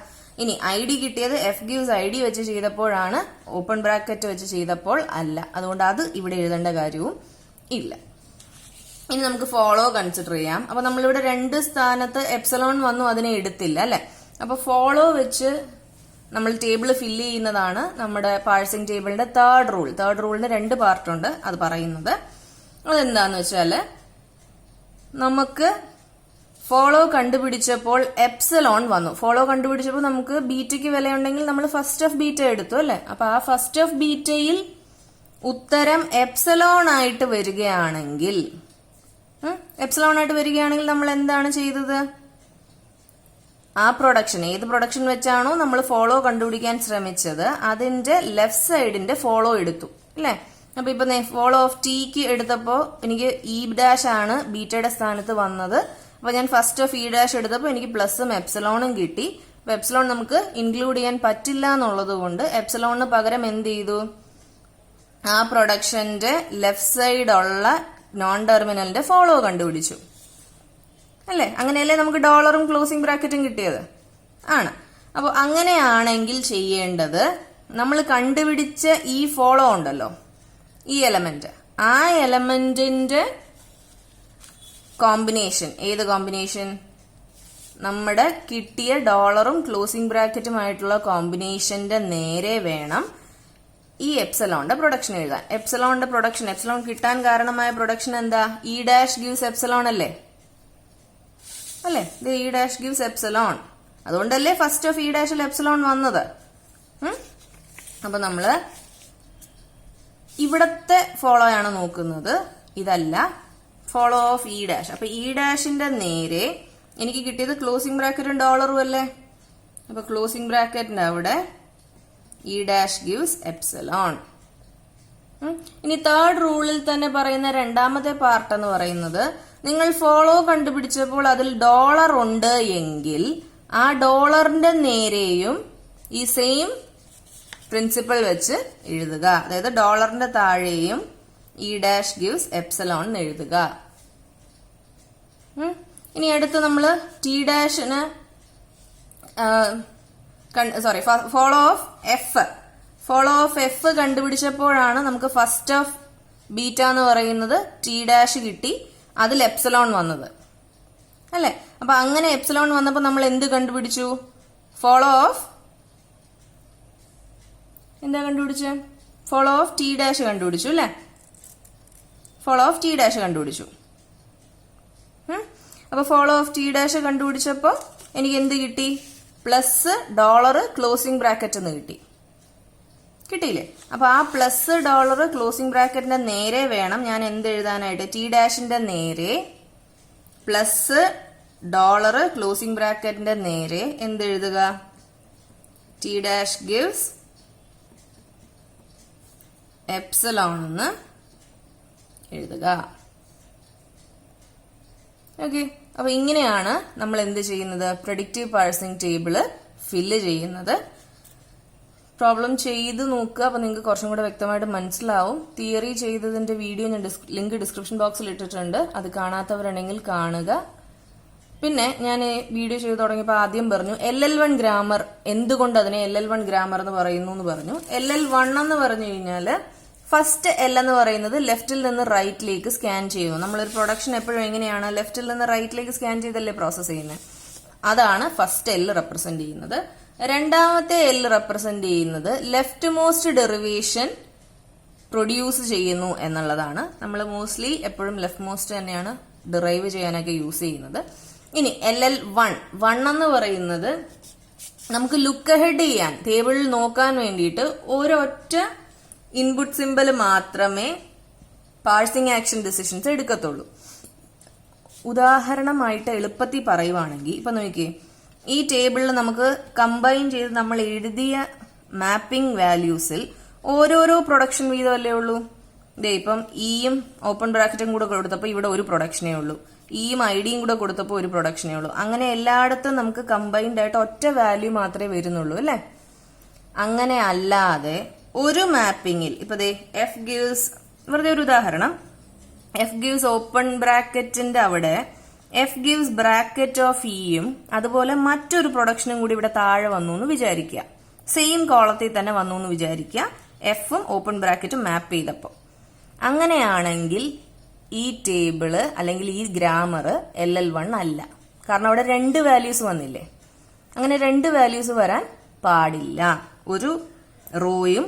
ഇനി ഐ ഡി കിട്ടിയത് എഫ് ഗിവ്സ് ഐ ഡി വെച്ച് ചെയ്തപ്പോഴാണ്, ഓപ്പൺ ബ്രാക്കറ്റ് വെച്ച് ചെയ്തപ്പോൾ അല്ല. അതുകൊണ്ട് അത് ഇവിടെ എഴുതേണ്ട കാര്യവും ഇല്ല. ഇനി നമുക്ക് ഫോളോ കൺസിഡർ ചെയ്യാം. അപ്പൊ നമ്മളിവിടെ രണ്ട് സ്ഥാനത്ത് എപ്സലോൺ വന്നു, അതിനെ എടുത്തില്ല അല്ലെ. അപ്പൊ ഫോളോ വെച്ച് നമ്മൾ ടേബിൾ ഫില്ല് ചെയ്യുന്നതാണ് നമ്മുടെ പാഴ്സിംഗ് ടേബിളിന്റെ തേർഡ് റൂൾ. തേർഡ് റൂളിന് രണ്ട് പാർട്ടുണ്ട് അത് പറയുന്നത്. അതെന്താന്ന് വെച്ചാല് നമുക്ക് ഫോളോ കണ്ടുപിടിച്ചപ്പോൾ എപ്സലോൺ വന്നു. ഫോളോ കണ്ടുപിടിച്ചപ്പോൾ നമുക്ക് ബീറ്റയ്ക്ക് വിലയുണ്ടെങ്കിൽ നമ്മൾ ഫസ്റ്റ് ഓഫ് ബീറ്റ എടുത്തു അല്ലെ. അപ്പൊ ആ ഫസ്റ്റ് ഓഫ് ബീറ്റയിൽ ഉത്തരം എപ്സലോൺ ആയിട്ട് വരികയാണെങ്കിൽ നമ്മൾ എന്താണ് ചെയ്തത്? ആ പ്രൊഡക്ഷൻ, ഏത് പ്രൊഡക്ഷൻ വെച്ചാണോ നമ്മൾ ഫോളോ കണ്ടുപിടിക്കാൻ ശ്രമിച്ചത് അതിന്റെ ലെഫ്റ്റ് സൈഡിന്റെ ഫോളോ എടുത്തു അല്ലെ. അപ്പൊ ഇപ്പൊ ഫോളോ ഓഫ് ടിക്ക് എടുത്തപ്പോ എനിക്ക് ഇ ഡാഷ് ആണ് ബീറ്റയുടെ സ്ഥാനത്ത് വന്നത്. അപ്പൊ ഞാൻ ഫസ്റ്റ് ഓഫ് ഇ ഡാഷ് എടുത്തപ്പോ എനിക്ക് പ്ലസും എപ്സലോണും കിട്ടി. അപ്പൊ എപ്സലോൺ നമുക്ക് ഇൻക്ലൂഡ് ചെയ്യാൻ പറ്റില്ല എന്നുള്ളത് കൊണ്ട് എപ്സലോണിന് പകരം എന്ത് ചെയ്തു? ആ പ്രൊഡക്ഷന്റെ ലെഫ്റ്റ് സൈഡ് ഉള്ള നോൺ ടെർമിനലിന്റെ ഫോളോ കണ്ടുപിടിച്ചു അല്ലെ. അങ്ങനെയല്ലേ നമുക്ക് ഡോളറും ക്ലോസിംഗ് ബ്രാക്കറ്റും കിട്ടിയത് ആണ്. അപ്പൊ അങ്ങനെയാണെങ്കിൽ ചെയ്യേണ്ടത്, നമ്മൾ കണ്ടുപിടിച്ച ഈ ഫോളോ ഉണ്ടല്ലോ, ഈ എലമെന്റ്, ആ എലമെന്റിന്റെ കോമ്പിനേഷൻ, ഏത് കോമ്പിനേഷൻ? നമ്മുടെ കിട്ടിയ ഡോളറും ക്ലോസിംഗ് ബ്രാക്കറ്റുമായിട്ടുള്ള കോമ്പിനേഷന്റെ നേരെ വേണം ഈ എപ്സലോണിന്റെ പ്രൊഡക്ഷൻ എഴുതാൻ. എപ്സലോണിന്റെ പ്രൊഡക്ഷൻ, എപ്സലോൺ കിട്ടാൻ കാരണമായ പ്രൊഡക്ഷൻ എന്താ? ഇ ഡാഷ് ഗിവ്സ് എപ്സലോൺ അല്ലേ. ഇത് ഇ ഡാഷ് ഗിവ്സ് എപ്സലോൺ. അതുകൊണ്ടല്ലേ ഫസ്റ്റ് ഓഫ് ഇ ഡാഷിൽ എപ്സലോൺ വന്നത്. അപ്പൊ നമ്മള് ഇവിടത്തെ ഫോളോ ആണ് നോക്കുന്നത്, ഇതല്ല ഫോളോ ഓഫ് ഇ ഡാഷ്. അപ്പൊ ഇ ഡാഷിന്റെ നേരെ എനിക്ക് കിട്ടിയത് ക്ലോസിംഗ് ബ്രാക്കറ്റും ഡോളറും അല്ലേ. അപ്പൊ ക്ലോസിംഗ് ബ്രാക്കറ്റിന്റെ അവിടെ ഇ ഡാഷ് ഗിവ്സ് എപ്സലോൺ. ഇനി തേർഡ് റൂളിൽ തന്നെ പറയുന്ന രണ്ടാമത്തെ പാർട്ട് എന്ന് പറയുന്നത്, നിങ്ങൾ ഫോളോ കണ്ടുപിടിച്ചപ്പോൾ അതിൽ ഡോളർ ഉണ്ട് എങ്കിൽ ആ ഡോളറിന്റെ നേരെയും ഈ സെയിം പ്രിൻസിപ്പിൾ വെച്ച് എഴുതുക. അതായത് ഡോളറിന്റെ താഴെയും ഇ ഡാഷ് ഗിവ്സ് എപ്സലോൺ എന്ന് എഴുതുക. ഇനി അടുത്ത് നമ്മൾ ടി ഡാഷിന് ഫോളോ ഓഫ് എഫ് കണ്ടുപിടിച്ചപ്പോഴാണ് നമുക്ക് ഫസ്റ്റ് ഓഫ് ബീറ്റ എന്ന് പറയുന്നത് ടി ഡാഷ് കിട്ടി, അതിൽ എപ്സലോൺ വന്നത് അല്ലെ. അപ്പൊ അങ്ങനെ എപ്സലോൺ വന്നപ്പോൾ നമ്മൾ എന്ത് കണ്ടുപിടിച്ചു? ഫോളോ ഓഫ് എന്താ കണ്ടുപിടിച്ച? ഫോളോ ഓഫ് ടി ഡാഷ് കണ്ടുപിടിച്ചു അല്ലെ. ഫോളോ ഓഫ് ടി ഡാഷ് കണ്ടുപിടിച്ചു. അപ്പൊ ഫോളോ ഓഫ് ടി ഡാഷ് കണ്ടുപിടിച്ചപ്പോ എനിക്ക് എന്ത് കിട്ടി? പ്ലസ് ഡോളർ ക്ലോസിംഗ് ബ്രാക്കറ്റ് എന്ന് കിട്ടിയില്ലേ. അപ്പൊ ആ പ്ലസ് ഡോളർ ക്ലോസിംഗ് ബ്രാക്കറ്റിന്റെ നേരെ വേണം ഞാൻ എന്ത് എഴുതാനായിട്ട്? ടി ഡാഷിന്റെ നേരെ പ്ലസ് ഡോളർ ക്ലോസിംഗ് ബ്രാക്കറ്റിന്റെ നേരെ എന്തെഴുതുക? ടി ഡാഷ് ഗിവ്സ് എപ്സലോൺ എന്ന് എഴുതുക. ഓക്കെ. അപ്പൊ ഇങ്ങനെയാണ് നമ്മൾ എന്ത് ചെയ്യുന്നത്? പ്രെഡിക്റ്റീവ് പാഴ്സിംഗ് ടേബിള് ഫില്ല് ചെയ്യുന്നത്. പ്രോബ്ലം ചെയ്ത് നോക്കുക. അപ്പൊ നിങ്ങൾക്ക് കുറച്ചും കൂടെ വ്യക്തമായിട്ട് മനസ്സിലാവും. തിയറി ചെയ്തതിന്റെ വീഡിയോ ഞാൻ ലിങ്ക് ഡിസ്ക്രിപ്ഷൻ ബോക്സിൽ ഇട്ടിട്ടുണ്ട്. അത് കാണാത്തവരുണ്ടെങ്കിൽ കാണുക. പിന്നെ ഞാൻ വീഡിയോ ചെയ്തു തുടങ്ങിയപ്പോൾ ആദ്യം പറഞ്ഞു LL1 ഗ്രാമർ, എന്തുകൊണ്ട് അതിനെ LL1 ഗ്രാമർ എന്ന് പറയുന്നു എന്ന് പറഞ്ഞു. LL1 എന്ന് പറഞ്ഞു കഴിഞ്ഞാല് ഫസ്റ്റ് L എന്ന് പറയുന്നത് ലെഫ്റ്റിൽ നിന്ന് റൈറ്റിലേക്ക് സ്കാൻ ചെയ്യുന്നു. നമ്മളൊരു പ്രൊഡക്ഷൻ എപ്പോഴും എങ്ങനെയാണ് ലെഫ്റ്റിൽ നിന്ന് റൈറ്റിലേക്ക് സ്കാൻ ചെയ്തല്ലേ പ്രോസസ് ചെയ്യുന്നത്. അതാണ് ഫസ്റ്റ് L റെപ്രസെന്റ് ചെയ്യുന്നത്. രണ്ടാമത്തെ L റെപ്രസെന്റ് ചെയ്യുന്നത് ലെഫ്റ്റ് മോസ്റ്റ് ഡെറിവേഷൻ പ്രൊഡ്യൂസ് ചെയ്യുന്നു എന്നുള്ളതാണ്. നമ്മൾ മോസ്റ്റ്ലി എപ്പോഴും ലെഫ്റ്റ് മോസ്റ്റ് തന്നെയാണ് ഡിറൈവ് ചെയ്യാനൊക്കെ യൂസ് ചെയ്യുന്നത്. ഇനി LL1 എന്ന് പറയുന്നത് നമുക്ക് ലുക്ക് അഹെഡ് ചെയ്യാൻ, ടേബിളിൽ നോക്കാൻ വേണ്ടിയിട്ട് ഒരൊറ്റ ഇൻപുട്ട് സിമ്പൽ മാത്രമേ പാഴ്സിംഗ് ആക്ഷൻ ഡിസിഷൻസ് എടുക്കത്തുള്ളൂ. ഉദാഹരണമായിട്ട് എളുപ്പത്തിൽ പറയുവാണെങ്കിൽ ഇപ്പൊ നോക്കിയേ, ഈ ടേബിളിൽ നമുക്ക് കമ്പൈൻ ചെയ്ത് നമ്മൾ എഴുതിയ മാപ്പിംഗ് വാല്യൂസിൽ ഓരോരോ പ്രൊഡക്ഷൻ വീതമല്ലേ ഉള്ളൂ. ഇതേ ഇപ്പം ഇയും ഓപ്പൺ ബ്രാക്കറ്റും കൂടെ കൊടുത്തപ്പോൾ ഇവിടെ ഒരു പ്രൊഡക്ഷനേ ഉള്ളൂ, ഇയും ഐഡിയും കൂടെ കൊടുത്തപ്പോൾ ഒരു പ്രൊഡക്ഷനേ ഉള്ളൂ. അങ്ങനെ എല്ലായിടത്തും നമുക്ക് കമ്പൈൻഡ് ആയിട്ട് ഒറ്റ വാല്യൂ മാത്രമേ വരുന്നുള്ളൂ അല്ലെ. അങ്ങനെ അല്ലാതെ ഒരു മാപ്പിങ്ങിൽ ഇപ്പൊ ദേ F gives, വെറുതെ ഒരു ഉദാഹരണം, F gives ഓപ്പൺ ബ്രാക്കറ്റിന്റെ അവിടെ F gives ബ്രാക്കറ്റ് ഓഫ് ഇയും അതുപോലെ മറ്റൊരു പ്രൊഡക്ഷനും കൂടി ഇവിടെ താഴെ വന്നു എന്ന് വിചാരിക്കുക. സെയിം കോളത്തിൽ തന്നെ വന്നു എന്ന് വിചാരിക്കുക, എഫും ഓപ്പൺ ബ്രാക്കറ്റും മാപ്പ് ചെയ്തപ്പോൾ. അങ്ങനെയാണെങ്കിൽ ഈ ടേബിള് അല്ലെങ്കിൽ ഈ ഗ്രാമർ LL1 അല്ല. കാരണം അവിടെ രണ്ട് വാല്യൂസ് വന്നില്ലേ. അങ്ങനെ രണ്ട് വാല്യൂസ് വരാൻ പാടില്ല. ഒരു റോയും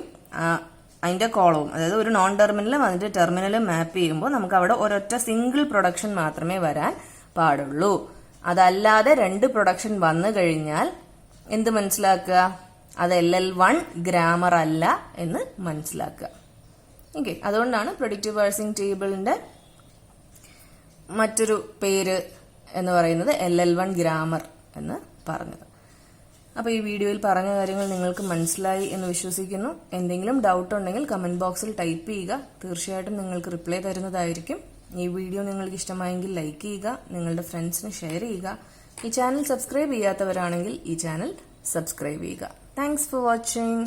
അതിന്റെ കോളവും, അതായത് ഒരു നോൺ ടെർമിനലും അതിന്റെ ടെർമിനലും മാപ്പ് ചെയ്യുമ്പോൾ നമുക്ക് അവിടെ ഒരൊറ്റ സിംഗിൾ പ്രൊഡക്ഷൻ മാത്രമേ വരാൻ പാടുള്ളൂ. അതല്ലാതെ രണ്ട് പ്രൊഡക്ഷൻ വന്നു കഴിഞ്ഞാൽ എന്ത് മനസ്സിലാക്കുക, അത് LL1 ഗ്രാമർ അല്ല എന്ന് മനസ്സിലാക്കുക. ഓക്കെ, അതുകൊണ്ടാണ് പ്രെഡിക്റ്റീവ് പാഴ്സിംഗ് ടേബിളിന്റെ മറ്റൊരു പേര് എന്ന് പറയുന്നത് LL1 ഗ്രാമർ എന്ന് പറഞ്ഞത്. അപ്പോൾ ഈ വീഡിയോയിൽ പറഞ്ഞ കാര്യങ്ങൾ നിങ്ങൾക്ക് മനസ്സിലായി എന്ന് വിശ്വസിക്കുന്നു. എന്തെങ്കിലും ഡൗട്ട് ഉണ്ടെങ്കിൽ കമന്റ് ബോക്സിൽ ടൈപ്പ് ചെയ്യുക. തീർച്ചയായിട്ടും നിങ്ങൾക്ക് റിപ്ലൈ തരുന്നതായിരിക്കും. ഈ വീഡിയോ നിങ്ങൾക്ക് ഇഷ്ടമായെങ്കിൽ ലൈക്ക് ചെയ്യുക, നിങ്ങളുടെ ഫ്രണ്ട്സിന് ഷെയർ ചെയ്യുക. ഈ ചാനൽ സബ്സ്ക്രൈബ് ചെയ്യാത്തവരാണെങ്കിൽ ഈ ചാനൽ സബ്സ്ക്രൈബ് ചെയ്യുക. Thanks for watching.